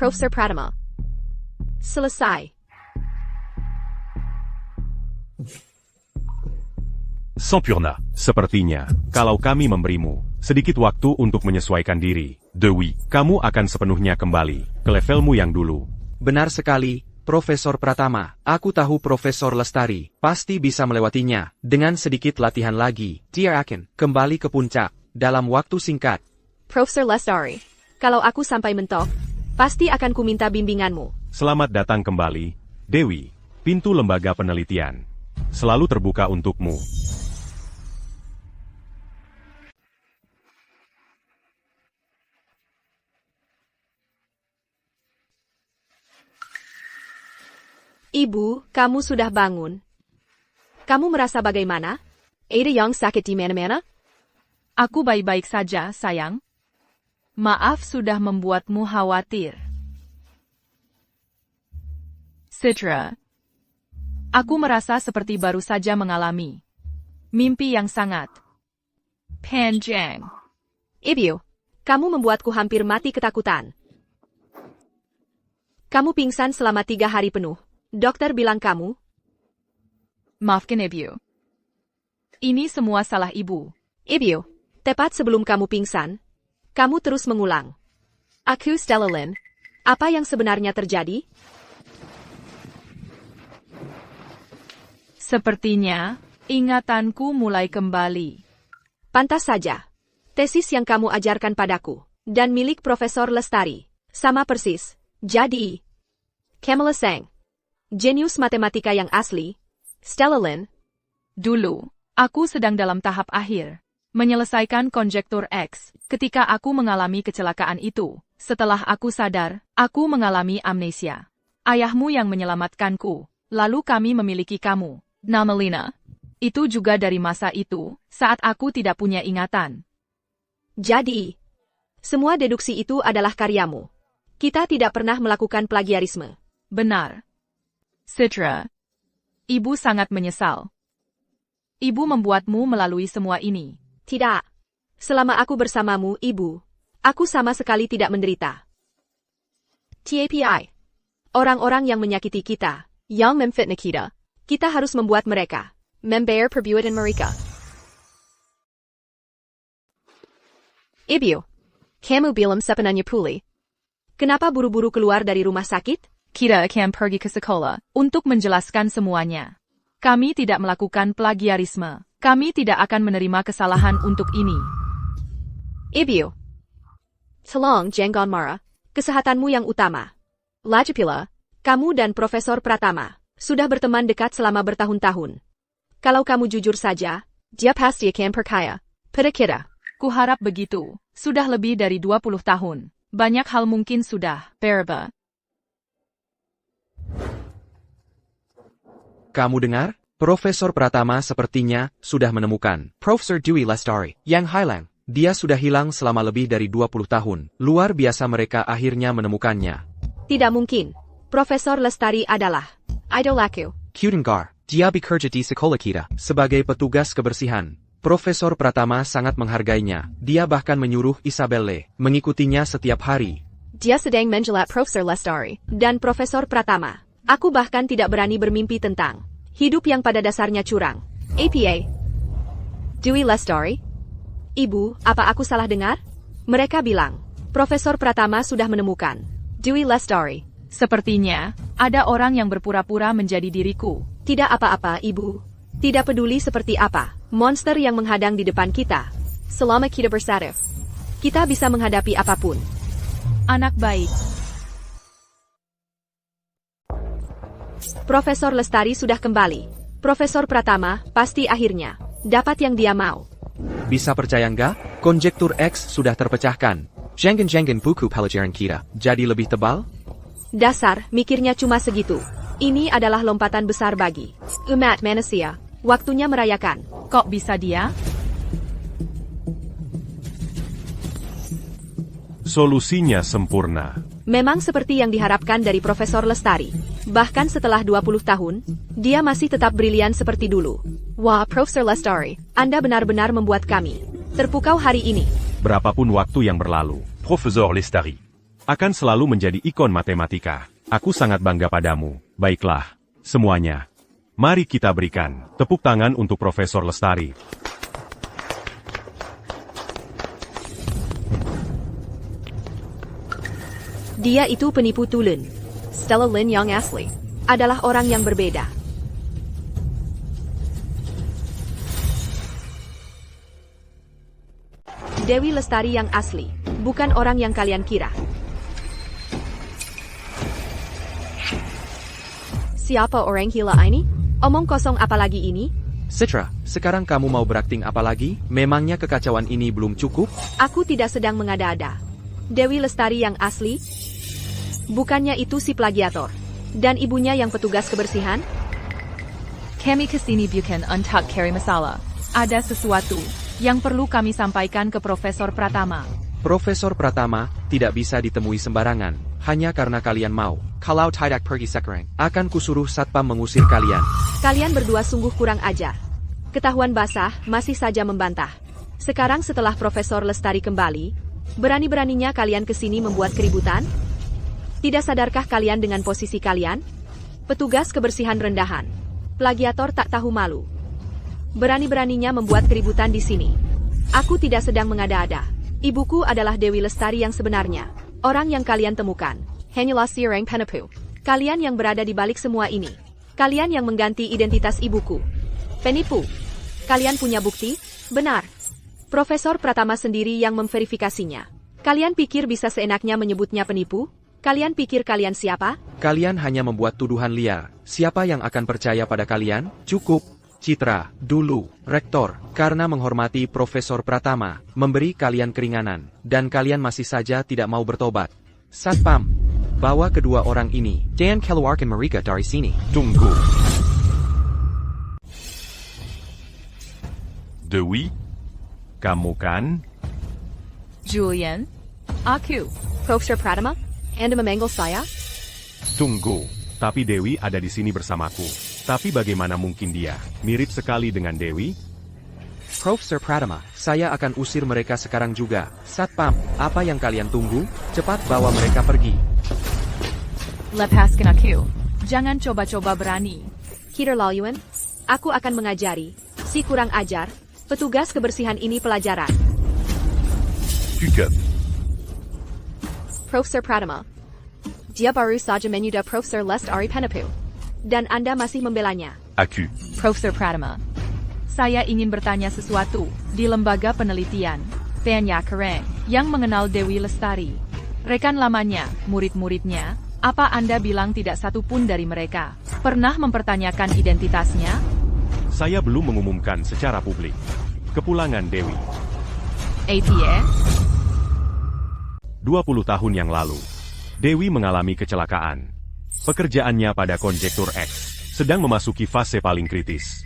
Profesor Pratama. Selesai. Sampurna. Sepertinya, kalau kami memberimu sedikit waktu untuk menyesuaikan diri, Dewi, kamu akan sepenuhnya kembali ke levelmu yang dulu. Benar sekali, Profesor Pratama. Aku tahu Profesor Lestari pasti bisa melewatinya. Dengan sedikit latihan lagi, dia akan kembali ke puncak dalam waktu singkat. Profesor Lestari. Kalau aku sampai mentok, pasti akan kuminta bimbinganmu. Selamat datang kembali, Dewi. Pintu lembaga penelitian selalu terbuka untukmu. Ibu, kamu sudah bangun. Kamu merasa bagaimana? Ada yang sakit di mana-mana? Aku baik-baik saja, sayang. Maaf sudah membuatmu khawatir. Citra. Aku merasa seperti baru saja mengalami mimpi yang sangat panjang. Ibu, kamu membuatku hampir mati ketakutan. Kamu pingsan selama 3 hari penuh. Dokter bilang kamu. Maafkan Ibu. Ini semua salah Ibu. Ibu, tepat sebelum kamu pingsan, kamu terus mengulang. Aku Stella Lynn. Apa yang sebenarnya terjadi? Sepertinya, ingatanku mulai kembali. Pantas saja. Tesis yang kamu ajarkan padaku, dan milik Profesor Lestari, sama persis. Jadi, Kamala Sang. Jenius matematika yang asli. Stella Lynn. Dulu, aku sedang dalam tahap akhir. Menyelesaikan konjektur X. Ketika aku mengalami kecelakaan itu, Setelah aku sadar, aku mengalami amnesia. Ayahmu yang menyelamatkanku, lalu kami memiliki kamu, Namelina. Itu juga dari masa itu, saat aku tidak punya ingatan. Jadi, semua deduksi itu adalah karyamu. Kita tidak pernah melakukan plagiarisme. Benar. Citra. Ibu sangat menyesal. Ibu membuatmu melalui semua ini. Tidak. Selama aku bersamamu, Ibu, aku sama sekali tidak menderita. TAPI. Orang-orang yang menyakiti kita, yang memfitnah kita harus membuat mereka membayar perbuatan mereka. Ibu, kamu bilang sepenuhnya pulih. Kenapa buru-buru keluar dari rumah sakit? Kita akan pergi ke sekolah untuk menjelaskan semuanya. Kami tidak melakukan plagiarisme. Kami tidak akan menerima kesalahan untuk ini. Ibu, tolong jangan marah. Kesehatanmu yang utama. Lagipula, kamu dan Profesor Pratama sudah berteman dekat selama bertahun-tahun. Kalau kamu jujur saja, dia pasti akan percaya pada kita. Kuharap begitu. Sudah lebih dari 20 tahun. Banyak hal mungkin sudah berubah. Kamu dengar? Profesor Pratama sepertinya sudah menemukan Profesor Dewey Lestari yang hilang. Dia sudah hilang selama lebih dari 20 tahun. Luar biasa mereka akhirnya menemukannya. Tidak mungkin. Profesor Lestari adalah idolaku. Kudengar, dia bekerja di sekolah kita sebagai petugas kebersihan. Profesor Pratama sangat menghargainya. Dia bahkan menyuruh Isabelle mengikutinya setiap hari. Dia sedang menjelat Profesor Lestari dan Profesor Pratama. Aku bahkan tidak berani bermimpi tentang hidup yang pada dasarnya curang. APA. Dewey Lestari? Ibu, apa aku salah dengar? Mereka bilang, Profesor Pratama sudah menemukan Dewey Lestari. Sepertinya, ada orang yang berpura-pura menjadi diriku. Tidak apa-apa, Ibu. Tidak peduli seperti apa monster yang menghadang di depan kita. Selama kita bersatu, kita bisa menghadapi apapun. Anak baik. Profesor Lestari sudah kembali. Profesor Pratama pasti akhirnya dapat yang dia mau. Bisa percaya nggak? Konjektur X sudah terpecahkan. Jangan-jangan buku pelajaran kita jadi lebih tebal? Dasar, mikirnya cuma segitu. Ini adalah lompatan besar bagi umat manusia. Waktunya merayakan. Kok bisa dia? Solusinya sempurna. Memang seperti yang diharapkan dari Profesor Lestari. Bahkan setelah 20 tahun, dia masih tetap brilian seperti dulu. Wah, Profesor Lestari, Anda benar-benar membuat kami terpukau hari ini. Berapapun waktu yang berlalu, Professeur Lestari. akan selalu menjadi ikon matematika. Aku sangat bangga padamu. Baiklah, semuanya. Mari kita berikan tepuk tangan untuk Profesor Lestari. Dia itu penipu tulen. Stella Lin yang asli adalah orang yang berbeda. Dewi Lestari yang asli, bukan orang yang kalian kira. Siapa orang gila ini? Omong kosong apalagi ini? Citra, sekarang kamu mau berakting apa lagi? Memangnya kekacauan ini belum cukup? Aku tidak sedang mengada-ada. Dewi Lestari yang asli? Bukannya itu si plagiator? Dan ibunya yang petugas kebersihan? Kami kesini bukan untuk cari masalah. Ada sesuatu yang perlu kami sampaikan ke Profesor Pratama. Profesor Pratama tidak bisa ditemui sembarangan, hanya karena kalian mau. Kalau tidak pergi sekarang, akan kusuruh satpam mengusir kalian. Kalian berdua sungguh kurang ajar. Ketahuan basah masih saja membantah. Sekarang setelah Profesor Lestari kembali, berani-beraninya kalian kesini membuat keributan? Tidak sadarkah kalian dengan posisi kalian? Petugas kebersihan rendahan. Plagiator tak tahu malu. Berani-beraninya membuat keributan di sini. Aku tidak sedang mengada-ada. Ibuku adalah Dewi Lestari yang sebenarnya. Orang yang kalian temukan. Hanyalah seorang penipu. Kalian yang berada di balik semua ini. Kalian yang mengganti identitas ibuku. Penipu. Kalian punya bukti? Benar. Profesor Pratama sendiri yang memverifikasinya. Kalian pikir bisa seenaknya menyebutnya penipu? Kalian pikir kalian siapa? Kalian hanya membuat tuduhan liar. Siapa yang akan percaya pada kalian? Cukup. Citra, dulu, Rektor, karena menghormati Profesor Pratama, memberi kalian keringanan, dan kalian masih saja tidak mau bertobat. Satpam, bawa kedua orang ini, dan keluarkan mereka dari sini. Tunggu. Dewi, Kamu kan? Julian, aku. Profesor Pratama, Anda memanggil saya? Tunggu. Tapi Dewi ada di sini bersamaku. Tapi bagaimana mungkin dia mirip sekali dengan Dewi? Profesor Pratama, saya akan usir mereka sekarang juga. Satpam, apa yang kalian tunggu? Cepat bawa mereka pergi. Lepaskan aku. Jangan coba-coba berani. Keterlaluan. Aku akan mengajari si kurang ajar, petugas kebersihan ini pelajaran. Cukup. Profesor Pratama. Dia baru saja menyudah Profesor Lestari Penapu. Dan Anda masih membelanya. Aku. Profesor Pratama. Saya ingin bertanya sesuatu. Di lembaga penelitian, Tanya Keren, yang mengenal Dewi Lestari. Rekan lamanya, murid-muridnya, apa Anda bilang tidak satu pun dari mereka pernah mempertanyakan identitasnya? Saya belum mengumumkan secara publik. Kepulangan Dewi. APA? 20 tahun yang lalu, Dewi mengalami kecelakaan. Pekerjaannya pada Konjektur X sedang memasuki fase paling kritis.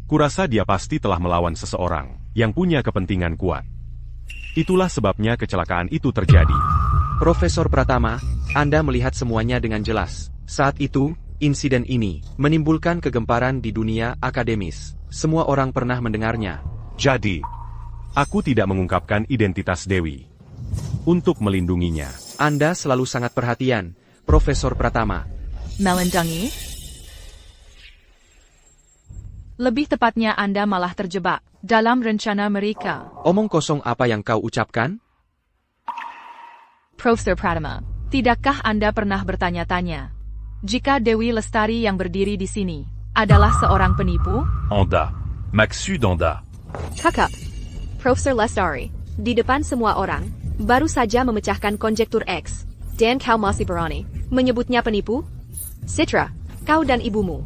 Kurasa dia pasti telah melawan seseorang yang punya kepentingan kuat. Itulah sebabnya kecelakaan itu terjadi. Profesor Pratama, Anda melihat semuanya dengan jelas. Saat itu, insiden ini menimbulkan kegemparan di dunia akademis. Semua orang pernah mendengarnya. Jadi, aku tidak mengungkapkan identitas Dewi untuk melindunginya. Anda selalu sangat perhatian, Profesor Pratama. Melendangi? Lebih tepatnya Anda malah terjebak dalam rencana mereka. Omong kosong apa yang kau ucapkan? Profesor Pratama, tidakkah Anda pernah bertanya-tanya? Jika Dewi Lestari yang berdiri di sini adalah seorang penipu? Anda. Maksud Anda. Kakak. Profesor Lestari, di depan semua orang, baru saja memecahkan konjektur X. Dan kau masih berani menyebutnya penipu? Citra, kau dan ibumu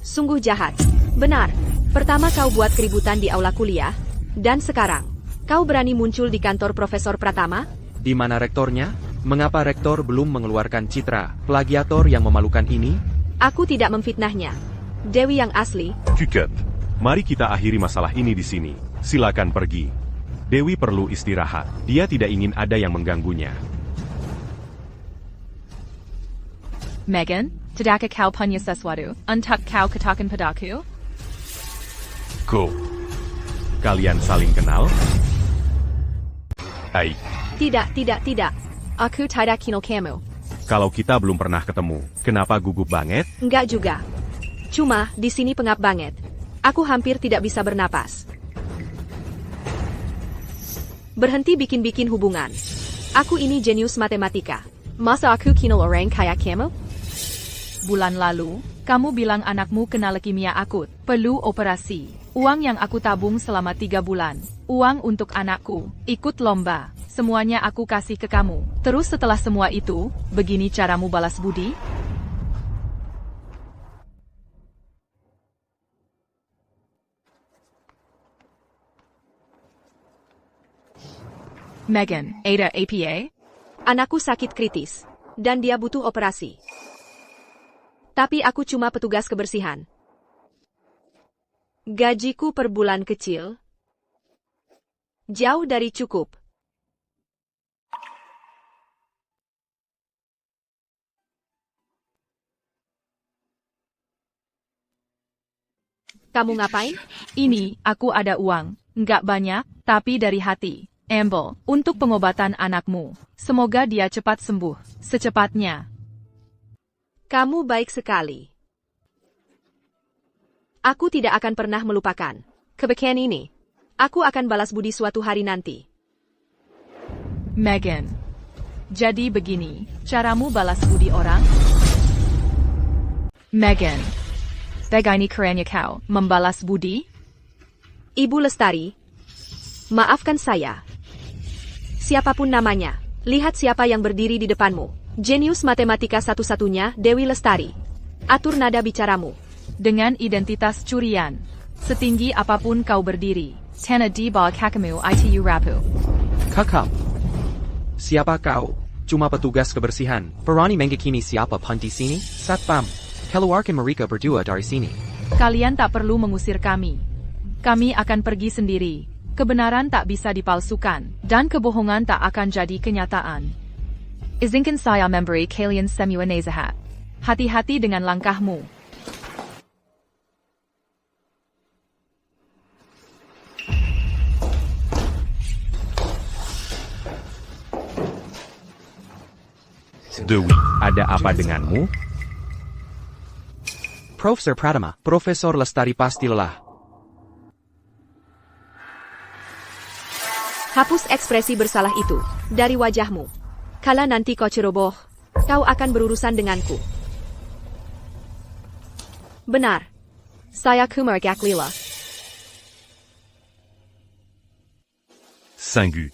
sungguh jahat. Benar, pertama kau buat keributan di aula kuliah, dan sekarang, kau berani muncul di kantor Profesor Pratama? Di mana rektornya? Mengapa rektor belum mengeluarkan Citra, plagiator yang memalukan ini? Aku tidak memfitnahnya. Dewi yang asli. Cukup. Mari kita akhiri masalah ini di sini. Silakan pergi. Dewi perlu istirahat. Dia tidak ingin ada yang mengganggunya. Megan, tidakkah kau punya sesuatu untuk kau katakan padaku? Ko. Kalian saling kenal? Ai. Tidak. Aku tidak kenal kamu. Kalau kita belum pernah ketemu, kenapa gugup banget? Enggak juga. Cuma, di sini pengap banget. Aku hampir tidak bisa bernapas. Berhenti bikin-bikin hubungan. Aku ini jenius matematika. Masa aku kenal orang kayak kamu? Bulan lalu, kamu bilang anakmu kena leukemia akut, perlu operasi. Uang yang aku tabung selama 3 bulan. Uang untuk anakku, ikut lomba. Semuanya aku kasih ke kamu. Terus setelah semua itu, begini caramu balas budi? Megan, Ada APA? Anakku sakit kritis. Dan dia butuh operasi. Tapi aku cuma petugas kebersihan. Gajiku per bulan kecil. Jauh dari cukup. Kamu ngapain? Ini, aku ada uang. Nggak banyak, tapi dari hati. Ambil, untuk pengobatan anakmu. Semoga dia cepat sembuh. Secepatnya. Kamu baik sekali. Aku tidak akan pernah melupakan kebaikan ini. Aku akan balas budi suatu hari nanti. Megan. Jadi begini, caramu balas budi orang? Megan. Bagaini kerennya kau membalas budi? Ibu Lestari, maafkan saya. Siapapun namanya, lihat siapa yang berdiri di depanmu. Jenius matematika satu-satunya, Dewi Lestari. Atur nada bicaramu. Dengan identitas curian. Setinggi apapun kau berdiri. Tana di bawah kakimu itu rapuh. Kakak. Siapa kau? Cuma petugas kebersihan. Berani menghakimi siapa pun di sini? Satpam. Keluarkan mereka berdua dari sini. Kalian tak perlu mengusir kami. Kami akan pergi sendiri. Kebenaran tak bisa dipalsukan, dan kebohongan tak akan jadi kenyataan. Izinkan saya memberi kalian semua nasihat. Hati-hati dengan langkahmu. Dewi, ada apa denganmu? Profesor Pratama, Profesor Lestari pasti lelah. Hapus ekspresi bersalah itu dari wajahmu. Kala nanti kau ceroboh, kau akan berurusan denganku. Benar. Saya Kumar Gaklila. Singu.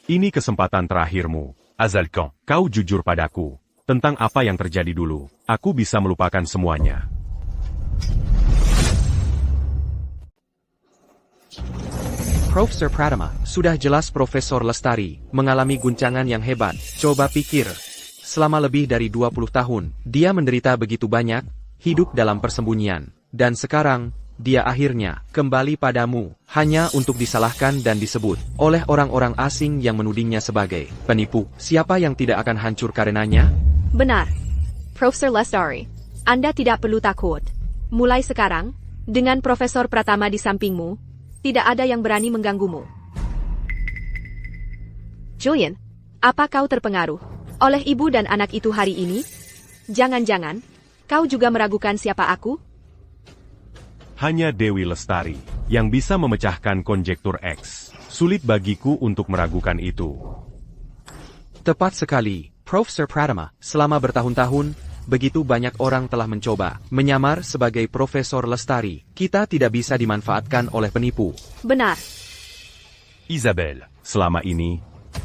Ini kesempatan terakhirmu. Azalkan. Kau jujur padaku. Tentang apa yang terjadi dulu. Aku bisa melupakan semuanya. Profesor Pratama, sudah jelas Profesor Lestari mengalami guncangan yang hebat. Coba pikir. Selama lebih dari 20 tahun, dia menderita begitu banyak, hidup dalam persembunyian. Dan sekarang, dia akhirnya kembali padamu, hanya untuk disalahkan dan disebut oleh orang-orang asing yang menudingnya sebagai penipu. Siapa yang tidak akan hancur karenanya? Benar. Profesor Lestari, Anda tidak perlu takut. Mulai sekarang, dengan Profesor Pratama di sampingmu, tidak ada yang berani mengganggumu. Julian, apa kau terpengaruh oleh ibu dan anak itu hari ini? Jangan-jangan, kau juga meragukan siapa aku? Hanya Dewi Lestari yang bisa memecahkan konjektur X. Sulit bagiku untuk meragukan itu. Tepat sekali, Profesor Pratama. Selama bertahun-tahun, begitu banyak orang telah mencoba menyamar sebagai Profesor Lestari. Kita tidak bisa dimanfaatkan oleh penipu. Benar. Isabelle. Selama ini,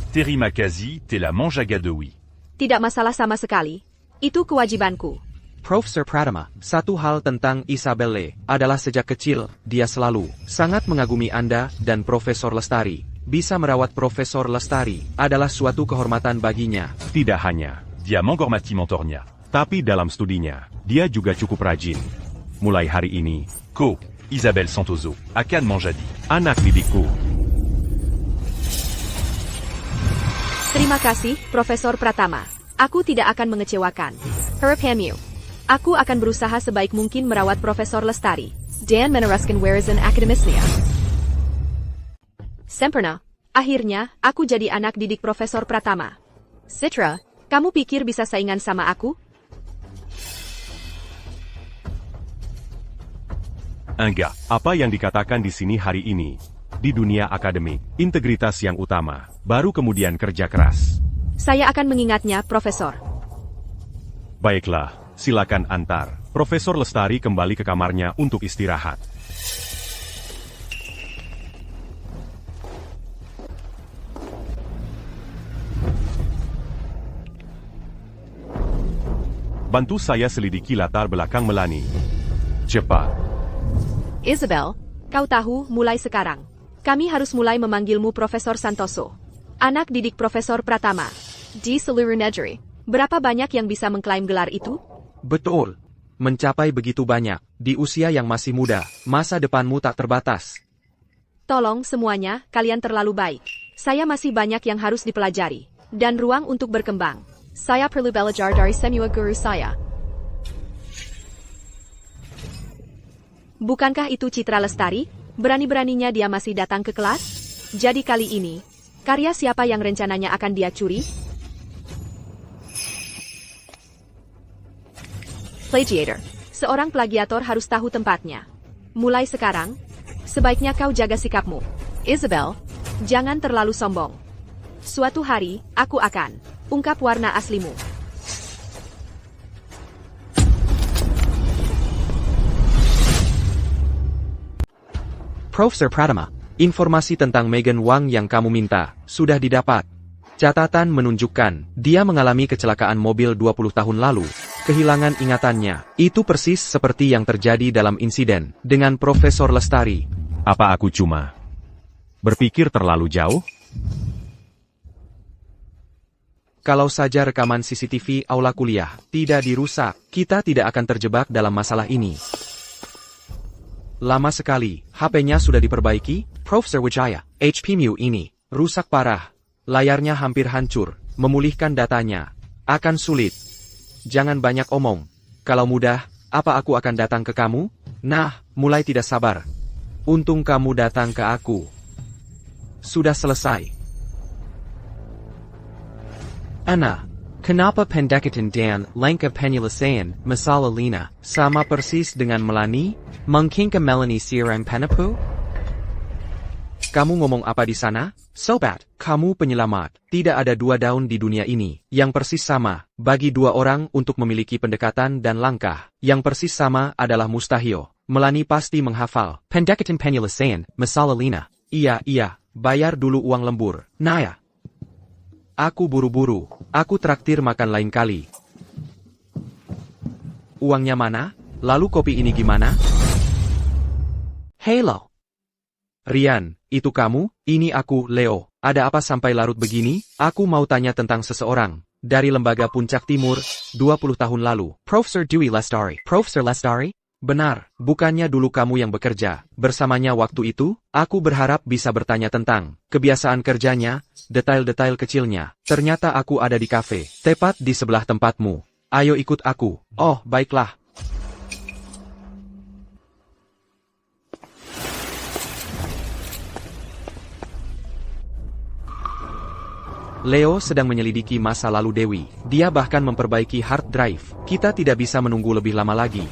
Terry Makazi, t'es la manjaga de oui. Tidak masalah sama sekali. Itu kewajibanku. Profesor Pratama, satu hal tentang Isabelle adalah sejak kecil, dia selalu sangat mengagumi Anda dan Profesor Lestari. Bisa merawat Profesor Lestari adalah suatu kehormatan baginya. tidak hanya. Dia menghormati mentornya. Tapi dalam studinya, dia juga cukup rajin. Mulai hari ini, Ko. Isabelle Santoso. Akan Manjadi. anak didikku. Terima kasih, Profesor Pratama. Aku tidak akan mengecewakan. Harapanmu. Aku akan berusaha sebaik mungkin merawat Profesor Lestari dan meneruskan warisan akademisnya. Sempurna. Akhirnya, aku jadi anak didik Profesor Pratama. Citra, kamu pikir bisa saingan sama aku? Enggak. Apa yang dikatakan di sini hari ini? Di dunia akademik, integritas yang utama, baru kemudian kerja keras. Saya akan mengingatnya, Profesor. Baiklah, silakan antar. Profesor Lestari kembali ke kamarnya untuk istirahat. Bantu saya selidiki latar belakang Melanie. Cepat. Isabel, kau tahu, mulai sekarang, kami harus mulai memanggilmu Profesor Santoso. Anak didik Profesor Pratama. Di seluruh negeri, berapa banyak yang bisa mengklaim gelar itu? Betul. Mencapai begitu banyak, di usia yang masih muda, masa depanmu tak terbatas. Tolong semuanya, kalian terlalu baik. Saya masih banyak yang harus dipelajari, dan ruang untuk berkembang. Saya perlu belajar dari semua guru saya. Bukankah itu Citra Lestari? Berani-beraninya dia masih datang ke kelas? Jadi kali ini, karya siapa yang rencananya akan dia curi? Plagiator. Seorang plagiator harus tahu tempatnya. Mulai sekarang, sebaiknya kau jaga sikapmu. Isabel, jangan terlalu sombong. Suatu hari, aku akan ungkap warna aslimu. Profesor Pratama, informasi tentang Megan Wang yang kamu minta, sudah didapat. Catatan menunjukkan, dia mengalami kecelakaan mobil 20 tahun lalu. Kehilangan ingatannya. Itu persis seperti yang terjadi dalam insiden dengan Profesor Lestari. Apa aku cuma berpikir terlalu jauh? Kalau saja rekaman CCTV aula kuliah tidak dirusak, kita tidak akan terjebak dalam masalah ini. Lama sekali, HP-nya sudah diperbaiki. Profesor Wijaya, HP-mu ini rusak parah. Layarnya hampir hancur. Memulihkan datanya akan sulit. Jangan banyak omong. Kalau mudah, apa aku akan datang ke kamu? Nah, mulai tidak sabar. Untung kamu datang ke aku. Sudah selesai. Ana, kenapa pendekatan dan langkah penyelesaian masalah Lina sama persis dengan Melanie? Mungkin ke Melanie siram penipu? Kamu ngomong apa di sana? Sobat, kamu penyelamat. Tidak ada dua daun di dunia ini yang persis sama. Bagi dua orang untuk memiliki pendekatan dan langkah yang persis sama adalah mustahil. Melanie pasti menghafal. Pendekatan penyelesaian masalah Lina. Iya, bayar dulu uang lembur. Naya. Aku buru-buru. Aku traktir makan lain kali. Uangnya mana? Lalu kopi ini gimana? Hello. Rian, itu kamu? Ini aku, Leo. Ada apa sampai larut begini? Aku mau tanya tentang seseorang. Dari Lembaga Puncak Timur, 20 tahun lalu. Profesor Dewey Lestari. Profesor Lestari? Benar, bukannya dulu kamu yang bekerja bersamanya waktu itu? Aku berharap bisa bertanya tentang kebiasaan kerjanya, detail-detail kecilnya. Ternyata aku ada di kafe, tepat di sebelah tempatmu. Ayo ikut aku. Oh, baiklah. Leo sedang menyelidiki masa lalu Dewi. Dia bahkan memperbaiki hard drive. Kita tidak bisa menunggu lebih lama lagi.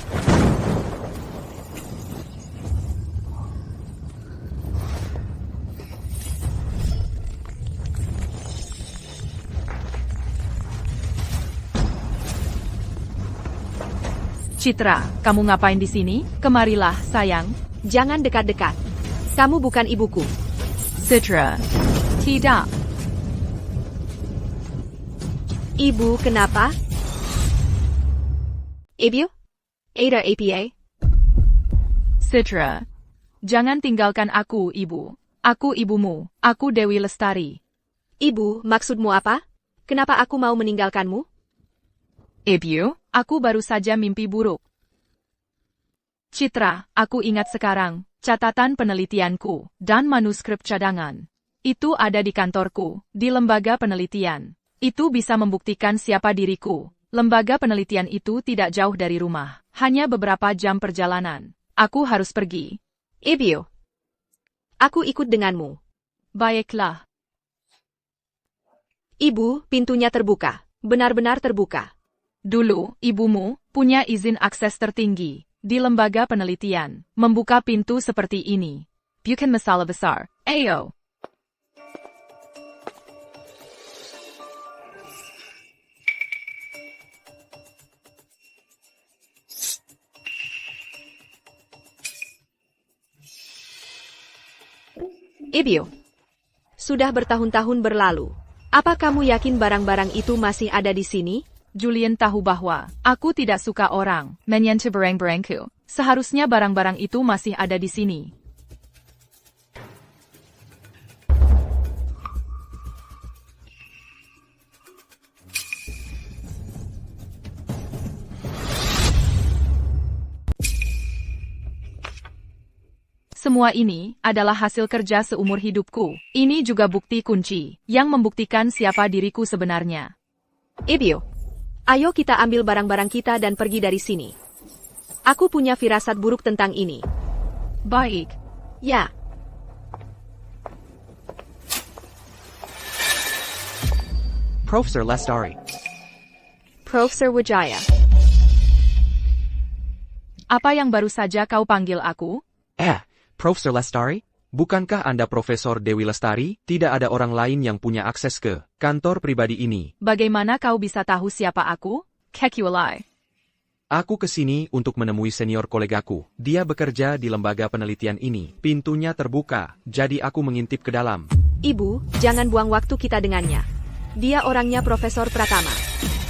Citra, kamu ngapain di sini? Kemarilah, sayang. Jangan dekat-dekat. Kamu bukan ibuku. Citra. Tidak. Ibu, kenapa? Ibu? Ada APA? Citra. Jangan tinggalkan aku, ibu. Aku ibumu. Aku Dewi Lestari. Ibu, maksudmu apa? Kenapa aku mau meninggalkanmu? Ibu, aku baru saja mimpi buruk. Citra, aku ingat sekarang, catatan penelitianku, dan manuskrip cadangan. Itu ada di kantorku, di lembaga penelitian. Itu bisa membuktikan siapa diriku. Lembaga penelitian itu tidak jauh dari rumah, hanya beberapa jam perjalanan. Aku harus pergi. Ibu. Aku ikut denganmu. Baiklah. Ibu, pintunya terbuka. Benar-benar terbuka. Dulu, ibumu punya izin akses tertinggi di lembaga penelitian. Membuka pintu seperti ini. Bukan masalah besar. Ayo. Ibu. Sudah bertahun-tahun berlalu. Apa kamu yakin barang-barang itu masih ada di sini? Julian tahu bahwa aku tidak suka orang menyentuh barang-barangku. Seharusnya barang-barang itu masih ada di sini. Semua ini adalah hasil kerja seumur hidupku. Ini juga bukti kunci yang membuktikan siapa diriku sebenarnya. Ibu. Ayo kita ambil barang-barang kita dan pergi dari sini. Aku punya firasat buruk tentang ini. Baik. Ya. Profesor Lestari. Profesor Wijaya. Apa yang baru saja kau panggil aku? Profesor Lestari? Bukankah Anda Profesor Dewi Lestari? Tidak ada orang lain yang punya akses ke kantor pribadi ini. Bagaimana kau bisa tahu siapa aku? Kekiwalai. Aku ke sini untuk menemui senior kolegaku. Dia bekerja di lembaga penelitian ini. Pintunya terbuka, jadi aku mengintip ke dalam. Ibu, jangan buang waktu kita dengannya. Dia orangnya Profesor Pratama.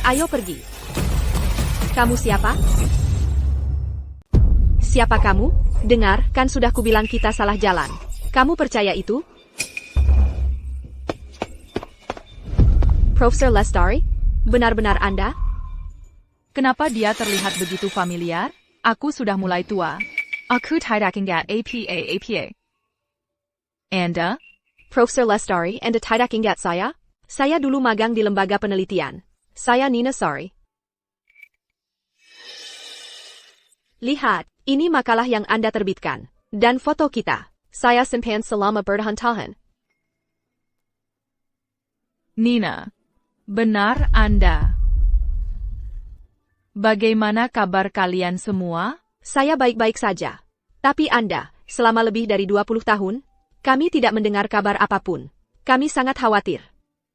Ayo pergi. Kamu siapa? Siapa kamu? Dengar, kan sudah kubilang kita salah jalan. Kamu percaya itu? Profesor Lestari? Benar-benar Anda? Kenapa dia terlihat begitu familiar? Aku sudah mulai tua. Aku tidak ingat apa. Anda? Profesor Lestari, Anda tidak ingat saya? Saya dulu magang di lembaga penelitian. Saya Nina Sari. Lihat, ini makalah yang Anda terbitkan. Dan foto kita. Saya simpan selama bertahun-tahun. Nina. Benar Anda. Bagaimana kabar kalian semua? Saya baik-baik saja. Tapi Anda, selama lebih dari 20 tahun, kami tidak mendengar kabar apapun. Kami sangat khawatir.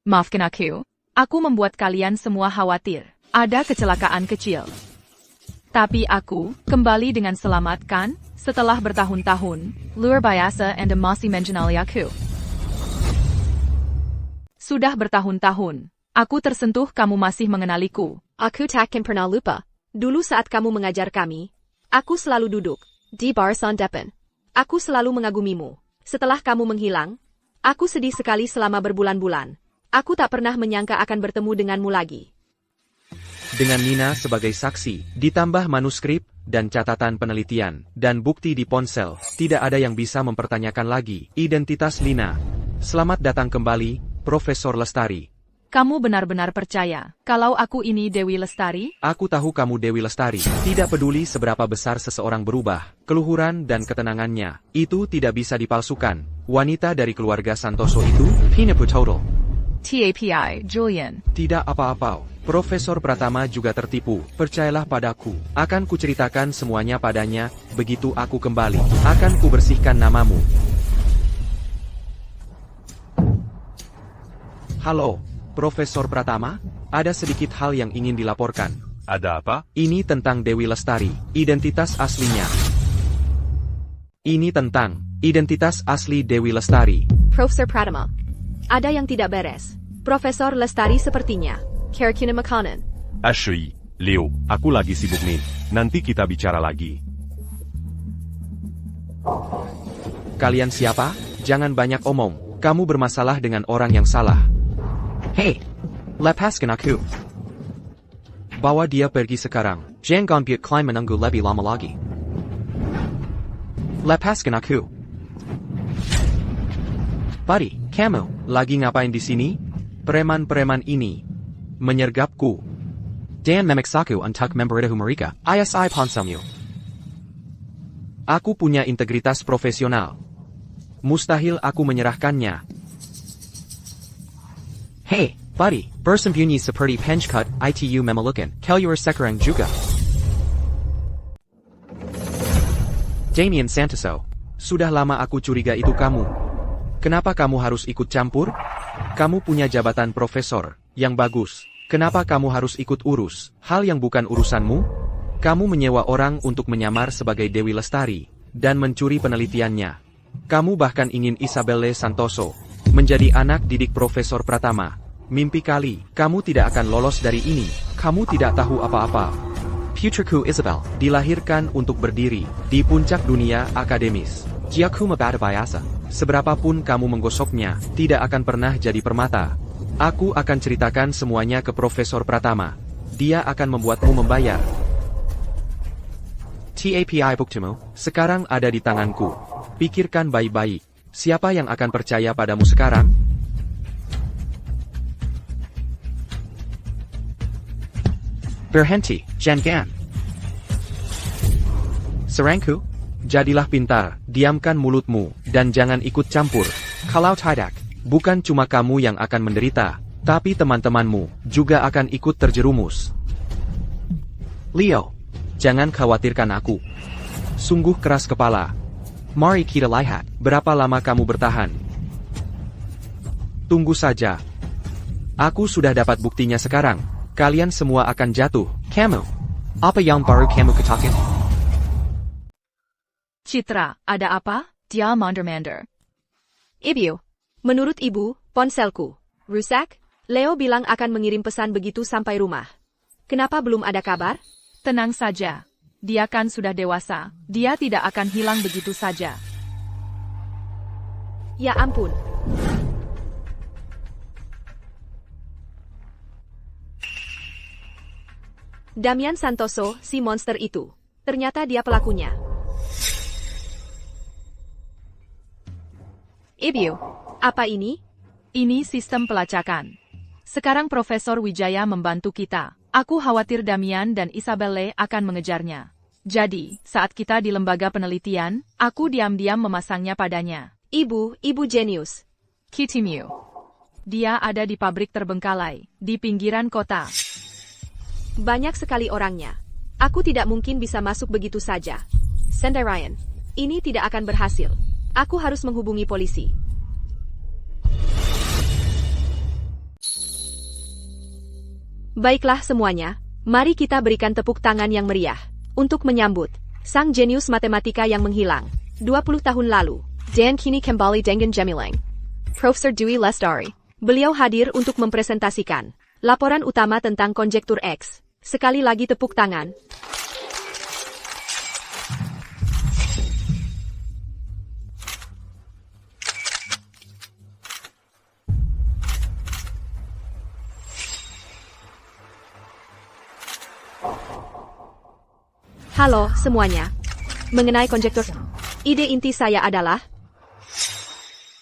Maafkan aku. Aku membuat kalian semua khawatir. Ada kecelakaan kecil. Tapi aku kembali dengan selamat kan? Setelah bertahun-tahun, luar biasa Anda masih mengenali aku. Sudah bertahun-tahun. Aku tersentuh kamu masih mengenaliku. Aku takkan pernah lupa. Dulu saat kamu mengajar kami, aku selalu duduk di barisan depan. Aku selalu mengagumimu. Setelah kamu menghilang, aku sedih sekali selama berbulan-bulan. Aku tak pernah menyangka akan bertemu denganmu lagi. Dengan Nina sebagai saksi, ditambah manuskrip dan catatan penelitian, dan bukti di ponsel, tidak ada yang bisa mempertanyakan lagi identitas Nina. Selamat datang kembali, Profesor Lestari. Kamu benar-benar percaya kalau aku ini Dewi Lestari? Aku tahu kamu Dewi Lestari. Tidak peduli seberapa besar seseorang berubah, keluhuran dan ketenangannya, itu tidak bisa dipalsukan. Wanita dari keluarga Santoso itu, Pinapu Total. TAPI, Julian. Tidak apa-apa. Profesor Pratama juga tertipu. Percayalah padaku. Akan kuceritakan semuanya padanya, begitu aku kembali. Akan kubersihkan namamu. Halo, Profesor Pratama, ada sedikit hal yang ingin dilaporkan. Ada apa? Ini tentang Dewi Lestari, identitas aslinya. Ini tentang identitas asli Dewi Lestari. Profesor Pratama, ada yang tidak beres. Profesor Lestari sepertinya Karakuna makanan. HEI, Leo. Aku lagi sibuk nih. Nanti kita bicara lagi. Kalian siapa? Jangan banyak omong. Kamu bermasalah dengan orang yang salah. Hei, lepaskan aku. Bawa dia pergi sekarang. Jangan biar Klein menunggu lebih lama lagi. Lepaskan aku. Buddy, kamu lagi ngapain di sini? Preman-preman ini menyergapku. Dan memaksaku untuk memberitahu mereka. ISI Ponsamu. Aku punya integritas profesional. Mustahil aku menyerahkannya. Hey, buddy, bersembunyi seperti penchcut itu memalukan. Keluar sekarang juga. Damien Santoso, sudah lama aku curiga itu kamu. Kenapa kamu harus ikut campur? Kamu punya jabatan profesor yang bagus. Kenapa kamu harus ikut urus hal yang bukan urusanmu? Kamu menyewa orang untuk menyamar sebagai Dewi Lestari dan mencuri penelitiannya. Kamu bahkan ingin Isabelle Santoso menjadi anak didik Profesor Pratama. Mimpi kali, kamu tidak akan lolos dari ini. Kamu tidak tahu apa-apa. Putriku Isabel dilahirkan untuk berdiri di puncak dunia akademis. Jiaku mabada biasa. Seberapapun kamu menggosoknya, tidak akan pernah jadi permata. Aku akan ceritakan semuanya ke Profesor Pratama. Dia akan membuatmu membayar. TAPI buktimu sekarang ada di tanganku. Pikirkan baik-baik. Siapa yang akan percaya padamu sekarang? Berhenti, jangan. Serangku, jadilah pintar, diamkan mulutmu, dan jangan ikut campur. Kalau tidak, bukan cuma kamu yang akan menderita, tapi teman-temanmu juga akan ikut terjerumus. Leo, jangan khawatirkan aku. Sungguh keras kepala. Mari kita lihat, berapa lama kamu bertahan. Tunggu saja. Aku sudah dapat buktinya sekarang. Kalian semua akan jatuh. Kamu, apa yang baru kamu katakan? Citra, ada apa? Dia mandar-mandar. Ibu, menurut ibu, ponselku rusak? Leo bilang akan mengirim pesan begitu sampai rumah. Kenapa belum ada kabar? Tenang saja. Dia kan sudah dewasa. Dia tidak akan hilang begitu saja. Ya ampun. Damian Santoso, si monster itu. Ternyata dia pelakunya. Ibu, apa ini? Ini sistem pelacakan. Sekarang Profesor Wijaya membantu kita. Aku khawatir Damian dan Isabelle akan mengejarnya. Jadi, saat kita di lembaga penelitian, aku diam-diam memasangnya padanya. Ibu jenius. Kitty Mew. Dia ada di pabrik terbengkalai, di pinggiran kota. Banyak sekali orangnya. Aku tidak mungkin bisa masuk begitu saja. Sendai Ryan, ini tidak akan berhasil. Aku harus menghubungi polisi. Baiklah semuanya, mari kita berikan tepuk tangan yang meriah untuk menyambut sang jenius matematika yang menghilang 20 tahun lalu. Dan kini kembali dengan Gemilang. Profesor Dewey Lestari. Beliau hadir untuk mempresentasikan laporan utama tentang konjektur X. Sekali lagi tepuk tangan. Halo semuanya. Mengenai konjektur, ide inti saya adalah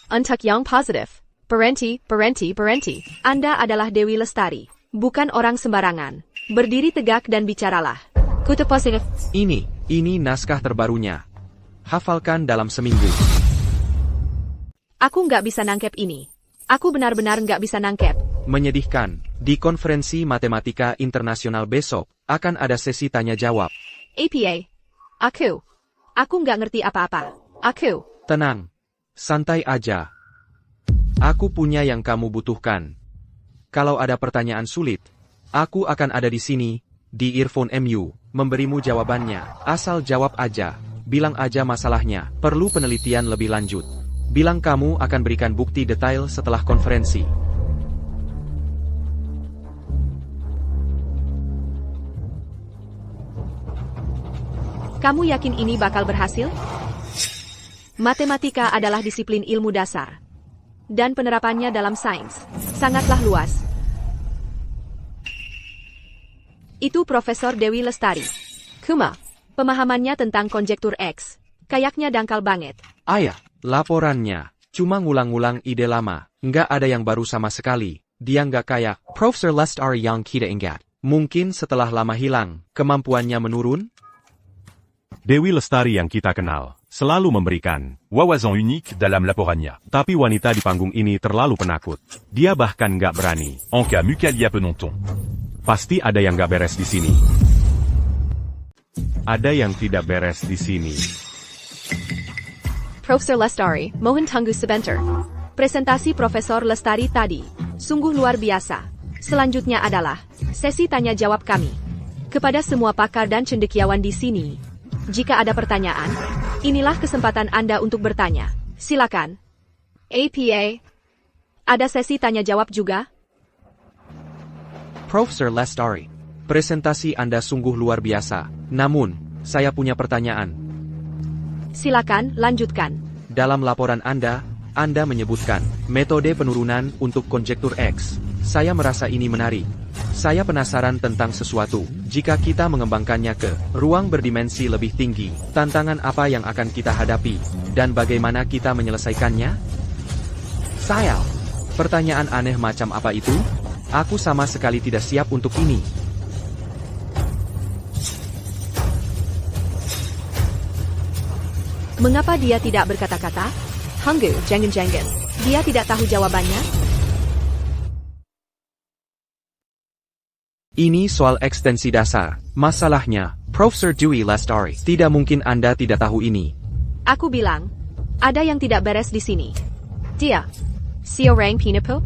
untuk yang positif. Berhenti. Anda adalah Dewi Lestari, bukan orang sembarangan. Berdiri tegak dan bicaralah. Kutip positif. Ini naskah terbarunya. Hafalkan dalam seminggu. Aku nggak bisa nangkep ini. Aku benar-benar nggak bisa nangkep. Menyedihkan, di konferensi matematika internasional besok, akan ada sesi tanya-jawab. APA. Aku nggak ngerti apa-apa. Tenang. Santai aja. Aku punya yang kamu butuhkan. Kalau ada pertanyaan sulit, aku akan ada di sini, di Earphone MU, memberimu jawabannya. Asal jawab aja. Bilang aja masalahnya. Perlu penelitian lebih lanjut. Bilang kamu akan berikan bukti detail setelah konferensi. Kamu yakin ini bakal berhasil? Matematika adalah disiplin ilmu dasar. Dan penerapannya dalam sains sangatlah luas. Itu Profesor Dewi Lestari. Pemahamannya tentang konjektur X kayaknya dangkal banget. Ayah, laporannya cuma ngulang-ngulang ide lama. Nggak ada yang baru sama sekali. Dia nggak kayak Profesor Lestari yang kita ingat. Mungkin setelah lama hilang, kemampuannya menurun? Dewi Lestari yang kita kenal, selalu memberikan. Wawazan unique dalam laporannya. Tapi wanita di panggung ini terlalu penakut. Dia bahkan nggak berani. Anka Mukalia Penonton. Pasti ada yang nggak beres di sini. Ada yang tidak beres di sini. Profesor Lestari, mohon tunggu sebentar. Presentasi Profesor Lestari tadi sungguh luar biasa. Selanjutnya adalah sesi tanya jawab kami kepada semua pakar dan cendekiawan di sini. Jika ada pertanyaan, inilah kesempatan Anda untuk bertanya. Silakan. APA. Ada sesi tanya jawab juga? Profesor Lestari, presentasi Anda sungguh luar biasa. Namun, saya punya pertanyaan. Silakan, lanjutkan. Dalam laporan Anda menyebutkan metode penurunan untuk konjektur X. Saya merasa ini menarik. Saya penasaran tentang sesuatu. Jika kita mengembangkannya ke ruang berdimensi lebih tinggi, tantangan apa yang akan kita hadapi, dan bagaimana kita menyelesaikannya? Pertanyaan aneh macam apa itu? Aku sama sekali tidak siap untuk ini. Mengapa dia tidak berkata-kata? Jangan. Dia tidak tahu jawabannya? Ini soal ekstensi dasar. Masalahnya, Profesor Dewey Lestari, tidak mungkin Anda tidak tahu ini. Aku bilang, ada yang tidak beres di sini. Dia, si orang pinipu?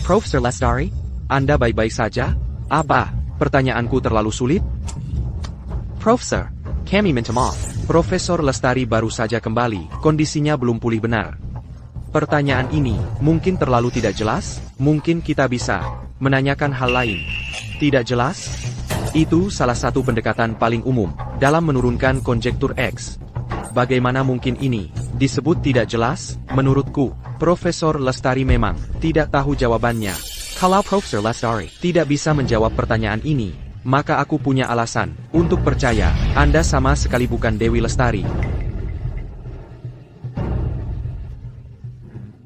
Profesor Lestari, Anda baik-baik saja? Apa, pertanyaanku terlalu sulit? Profesor, kami minta maaf. Profesor Lestari baru saja kembali, kondisinya belum pulih benar. Pertanyaan ini mungkin terlalu tidak jelas, mungkin kita bisa menanyakan hal lain. Tidak jelas? Itu salah satu pendekatan paling umum dalam menurunkan konjektur X. Bagaimana mungkin ini disebut tidak jelas? Menurutku, Profesor Lestari memang tidak tahu jawabannya. Kalau Profesor Lestari tidak bisa menjawab pertanyaan ini, maka aku punya alasan untuk percaya Anda sama sekali bukan Dewi Lestari.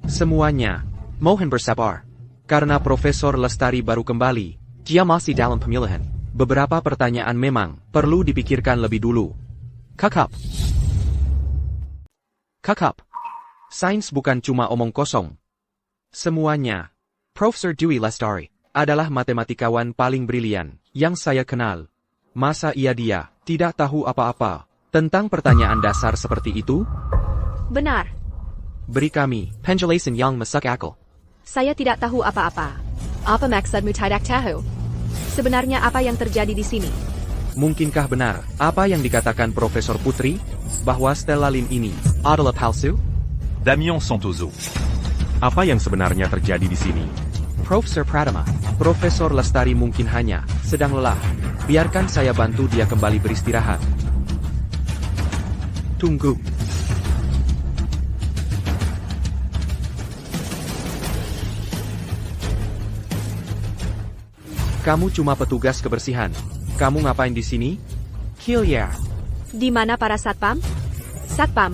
Semuanya, mohon bersabar. Karena Profesor Lestari baru kembali, dia masih dalam pemilihan. Beberapa pertanyaan memang perlu dipikirkan lebih dulu. Kakap. Sains bukan cuma omong kosong. Semuanya. Profesor Dewi Lestari adalah matematikawan paling brilian yang saya kenal. Masa dia tidak tahu apa-apa tentang pertanyaan dasar seperti itu? Benar. Beri kami penjelasan yang masuk akal. Saya tidak tahu apa-apa. Apa maksudmu tidak tahu? Sebenarnya apa yang terjadi di sini? Mungkinkah benar apa yang dikatakan Profesor Putri, bahwa Stella Lin ini adalah palsu? Damien Santoso. Apa yang sebenarnya terjadi di sini? Profesor Pratama, Profesor Lestari mungkin hanya sedang lelah. Biarkan saya bantu dia kembali beristirahat. Tunggu. Kamu cuma petugas kebersihan. Kamu ngapain di sini? Hillier. Di mana para satpam? Satpam.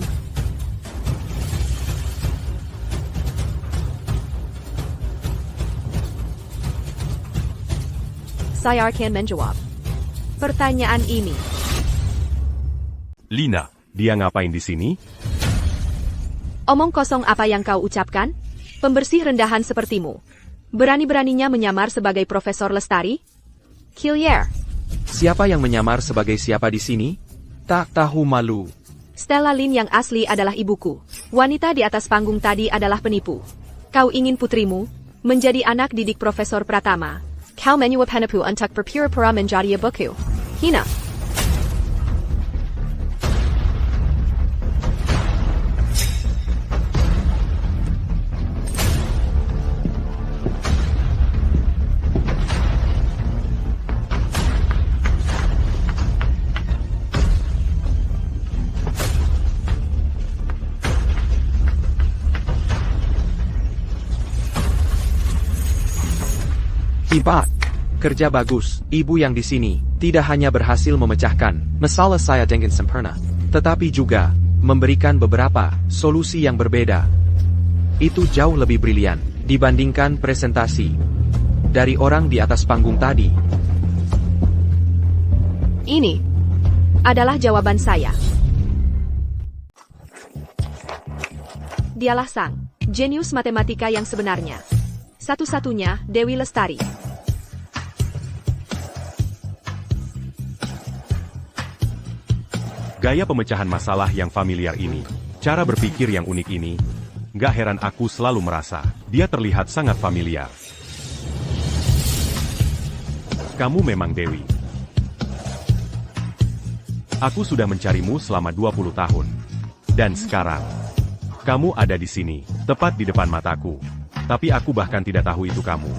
Saya akan menjawab pertanyaan ini. Lina. Dia ngapain di sini? Omong kosong apa yang kau ucapkan? Pembersih rendahan sepertimu berani-beraninya menyamar sebagai Profesor Lestari? Hillier. Siapa yang menyamar sebagai siapa di sini? Tak tahu malu. Stella Lin yang asli adalah ibuku. Wanita di atas panggung tadi adalah penipu. Kau ingin putrimu menjadi anak didik Profesor Pratama. Kau menyuap penipu untuk berpura-pura menjadi ibuku. Hina. Hebat. Kerja bagus. Ibu yang di sini tidak hanya berhasil memecahkan masalah saya dengan sempurna, tetapi juga memberikan beberapa solusi yang berbeda. Itu jauh lebih brilian dibandingkan presentasi dari orang di atas panggung tadi. Ini adalah jawaban saya. Dialah sang jenius matematika yang sebenarnya. Satu-satunya Dewi Lestari. Gaya pemecahan masalah yang familiar ini, cara berpikir yang unik ini, gak heran aku selalu merasa, dia terlihat sangat familiar. Kamu memang Dewi. Aku sudah mencarimu selama 20 tahun. Dan sekarang, kamu ada di sini, tepat di depan mataku. Tapi aku bahkan tidak tahu itu kamu.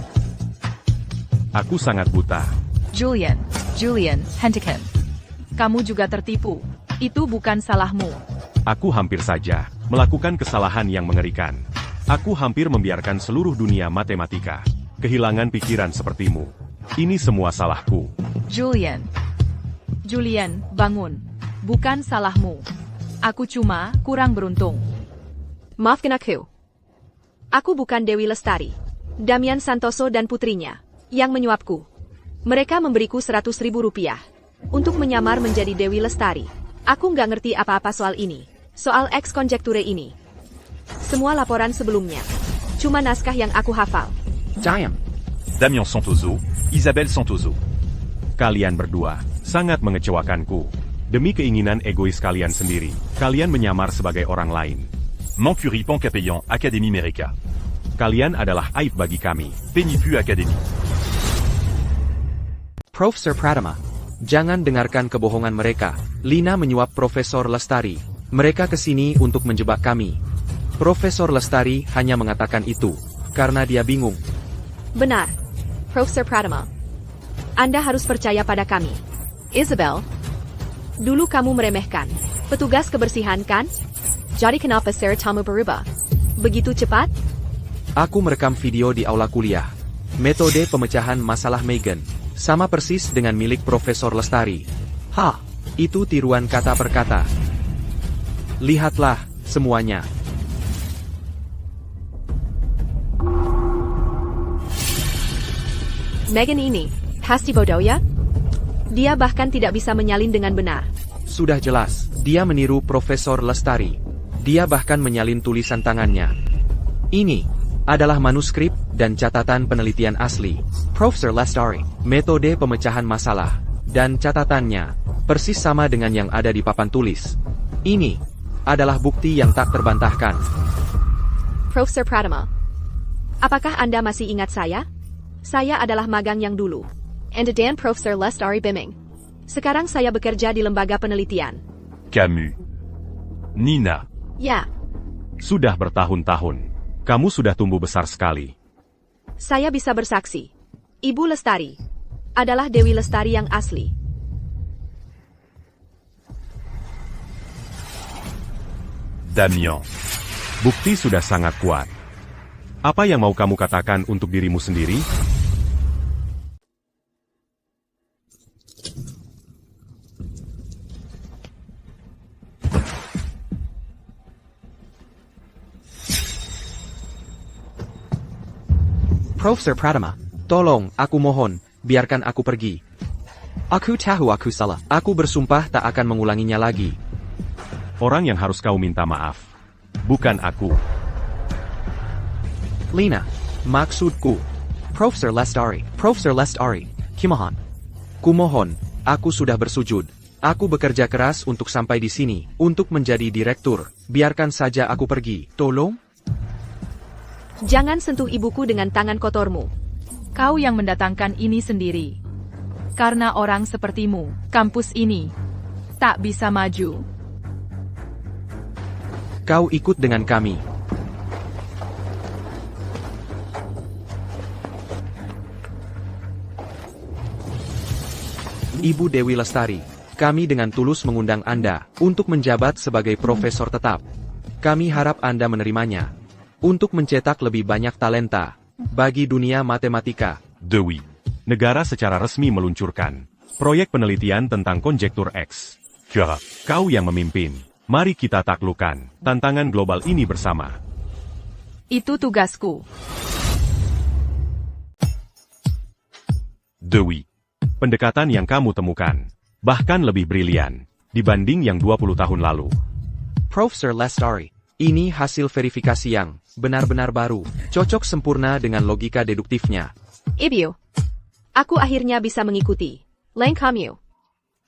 Aku sangat buta. Julian, hentikan. Kamu juga tertipu. Itu bukan salahmu. Aku hampir saja melakukan kesalahan yang mengerikan. Aku hampir membiarkan seluruh dunia matematika kehilangan pikiran sepertimu. Ini semua salahku. Julian, bangun. Bukan salahmu. Aku cuma kurang beruntung. Maafkan aku. Aku bukan Dewi Lestari. Damien Santoso dan putrinya yang menyuapku. Mereka memberiku 100.000 rupiah untuk menyamar menjadi Dewi Lestari. Aku nggak ngerti apa-apa soal ini. Soal X konjekture ini. Semua laporan sebelumnya. Cuma naskah yang aku hafal. Damien Santoso, Isabelle Santoso. Kalian berdua sangat mengecewakanku. Demi keinginan egois kalian sendiri, kalian menyamar sebagai orang lain. Mancuri Pancapayan, Académie Mereka. Kalian adalah aib bagi kami. Penipu Académie. Profesor Pratama, jangan dengarkan kebohongan mereka. Lina menyuap Profesor Lestari. Mereka kesini untuk menjebak kami. Profesor Lestari hanya mengatakan itu, karena dia bingung. Benar. Profesor Pratama. Anda harus percaya pada kami. Isabel. Dulu kamu meremehkan petugas kebersihan kan? Jadi kenapa ceritamu berubah? Begitu cepat? Aku merekam video di aula kuliah. Metode pemecahan masalah Megan sama persis dengan milik Profesor Lestari. Hah, itu tiruan kata per kata. Lihatlah, semuanya. Megan ini, pasti bodoh ya? Dia bahkan tidak bisa menyalin dengan benar. Sudah jelas, dia meniru Profesor Lestari. Dia bahkan menyalin tulisan tangannya. Ini adalah manuskrip dan catatan penelitian asli Profesor Lestari. Metode pemecahan masalah dan catatannya persis sama dengan yang ada di papan tulis. Ini adalah bukti yang tak terbantahkan. Profesor Pratama. Apakah Anda masih ingat saya? Saya adalah magang yang dulu. And dan Profesor Lestari Bimming. Sekarang saya bekerja di lembaga penelitian. Camus. Nina. Ya, Sudah bertahun-tahun. Kamu sudah tumbuh besar sekali. saya bisa bersaksi. Ibu Lestari adalah Dewi Lestari yang asli. Damien. Bukti sudah sangat kuat. Apa yang mau kamu katakan untuk dirimu sendiri? Profesor Pratama, tolong, aku mohon, biarkan aku pergi. Aku tahu aku salah. Aku bersumpah tak akan mengulanginya lagi. Orang yang harus kau minta maaf. Bukan aku. Lina, maksudku. Profesor Lestari, Kimahan. Kumohon, aku sudah bersujud. Aku bekerja keras untuk sampai di sini, untuk menjadi direktur. Biarkan saja aku pergi, tolong. Jangan sentuh ibuku dengan tangan kotormu. Kau yang mendatangkan ini sendiri. Karena orang sepertimu, kampus ini tak bisa maju. Kau ikut dengan kami. Ibu Dewi Lestari, kami dengan tulus mengundang Anda untuk menjabat sebagai profesor tetap. Kami harap Anda menerimanya untuk mencetak lebih banyak talenta bagi dunia matematika. Dewi. Negara secara resmi meluncurkan proyek penelitian tentang konjektur X. Cura. Kau yang memimpin. Mari kita taklukkan tantangan global ini bersama. Itu tugasku. Dewi. Pendekatan yang kamu temukan bahkan lebih brilian dibanding yang 20 tahun lalu. Profesor Lestari, ini hasil verifikasi yang benar-benar baru, cocok sempurna dengan logika deduktifnya. Ibu, aku akhirnya bisa mengikuti. Lain kamu.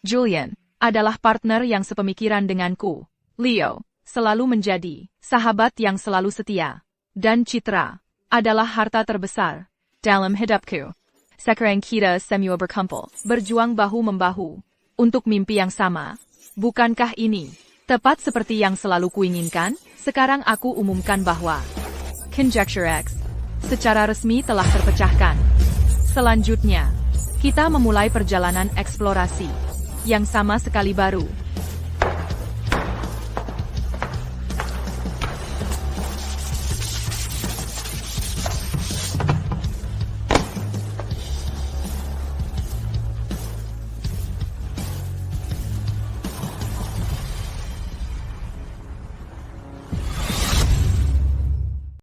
Julian adalah partner yang sepemikiran denganku. Leo selalu menjadi sahabat yang selalu setia. Dan Citra adalah harta terbesar dalam hidupku. Sekarang kita semua berkumpul, berjuang bahu-membahu untuk mimpi yang sama. Bukankah ini tepat seperti yang selalu kuinginkan? Sekarang aku umumkan bahwa Conjecture X secara resmi telah terpecahkan. Selanjutnya, kita memulai perjalanan eksplorasi yang sama sekali baru.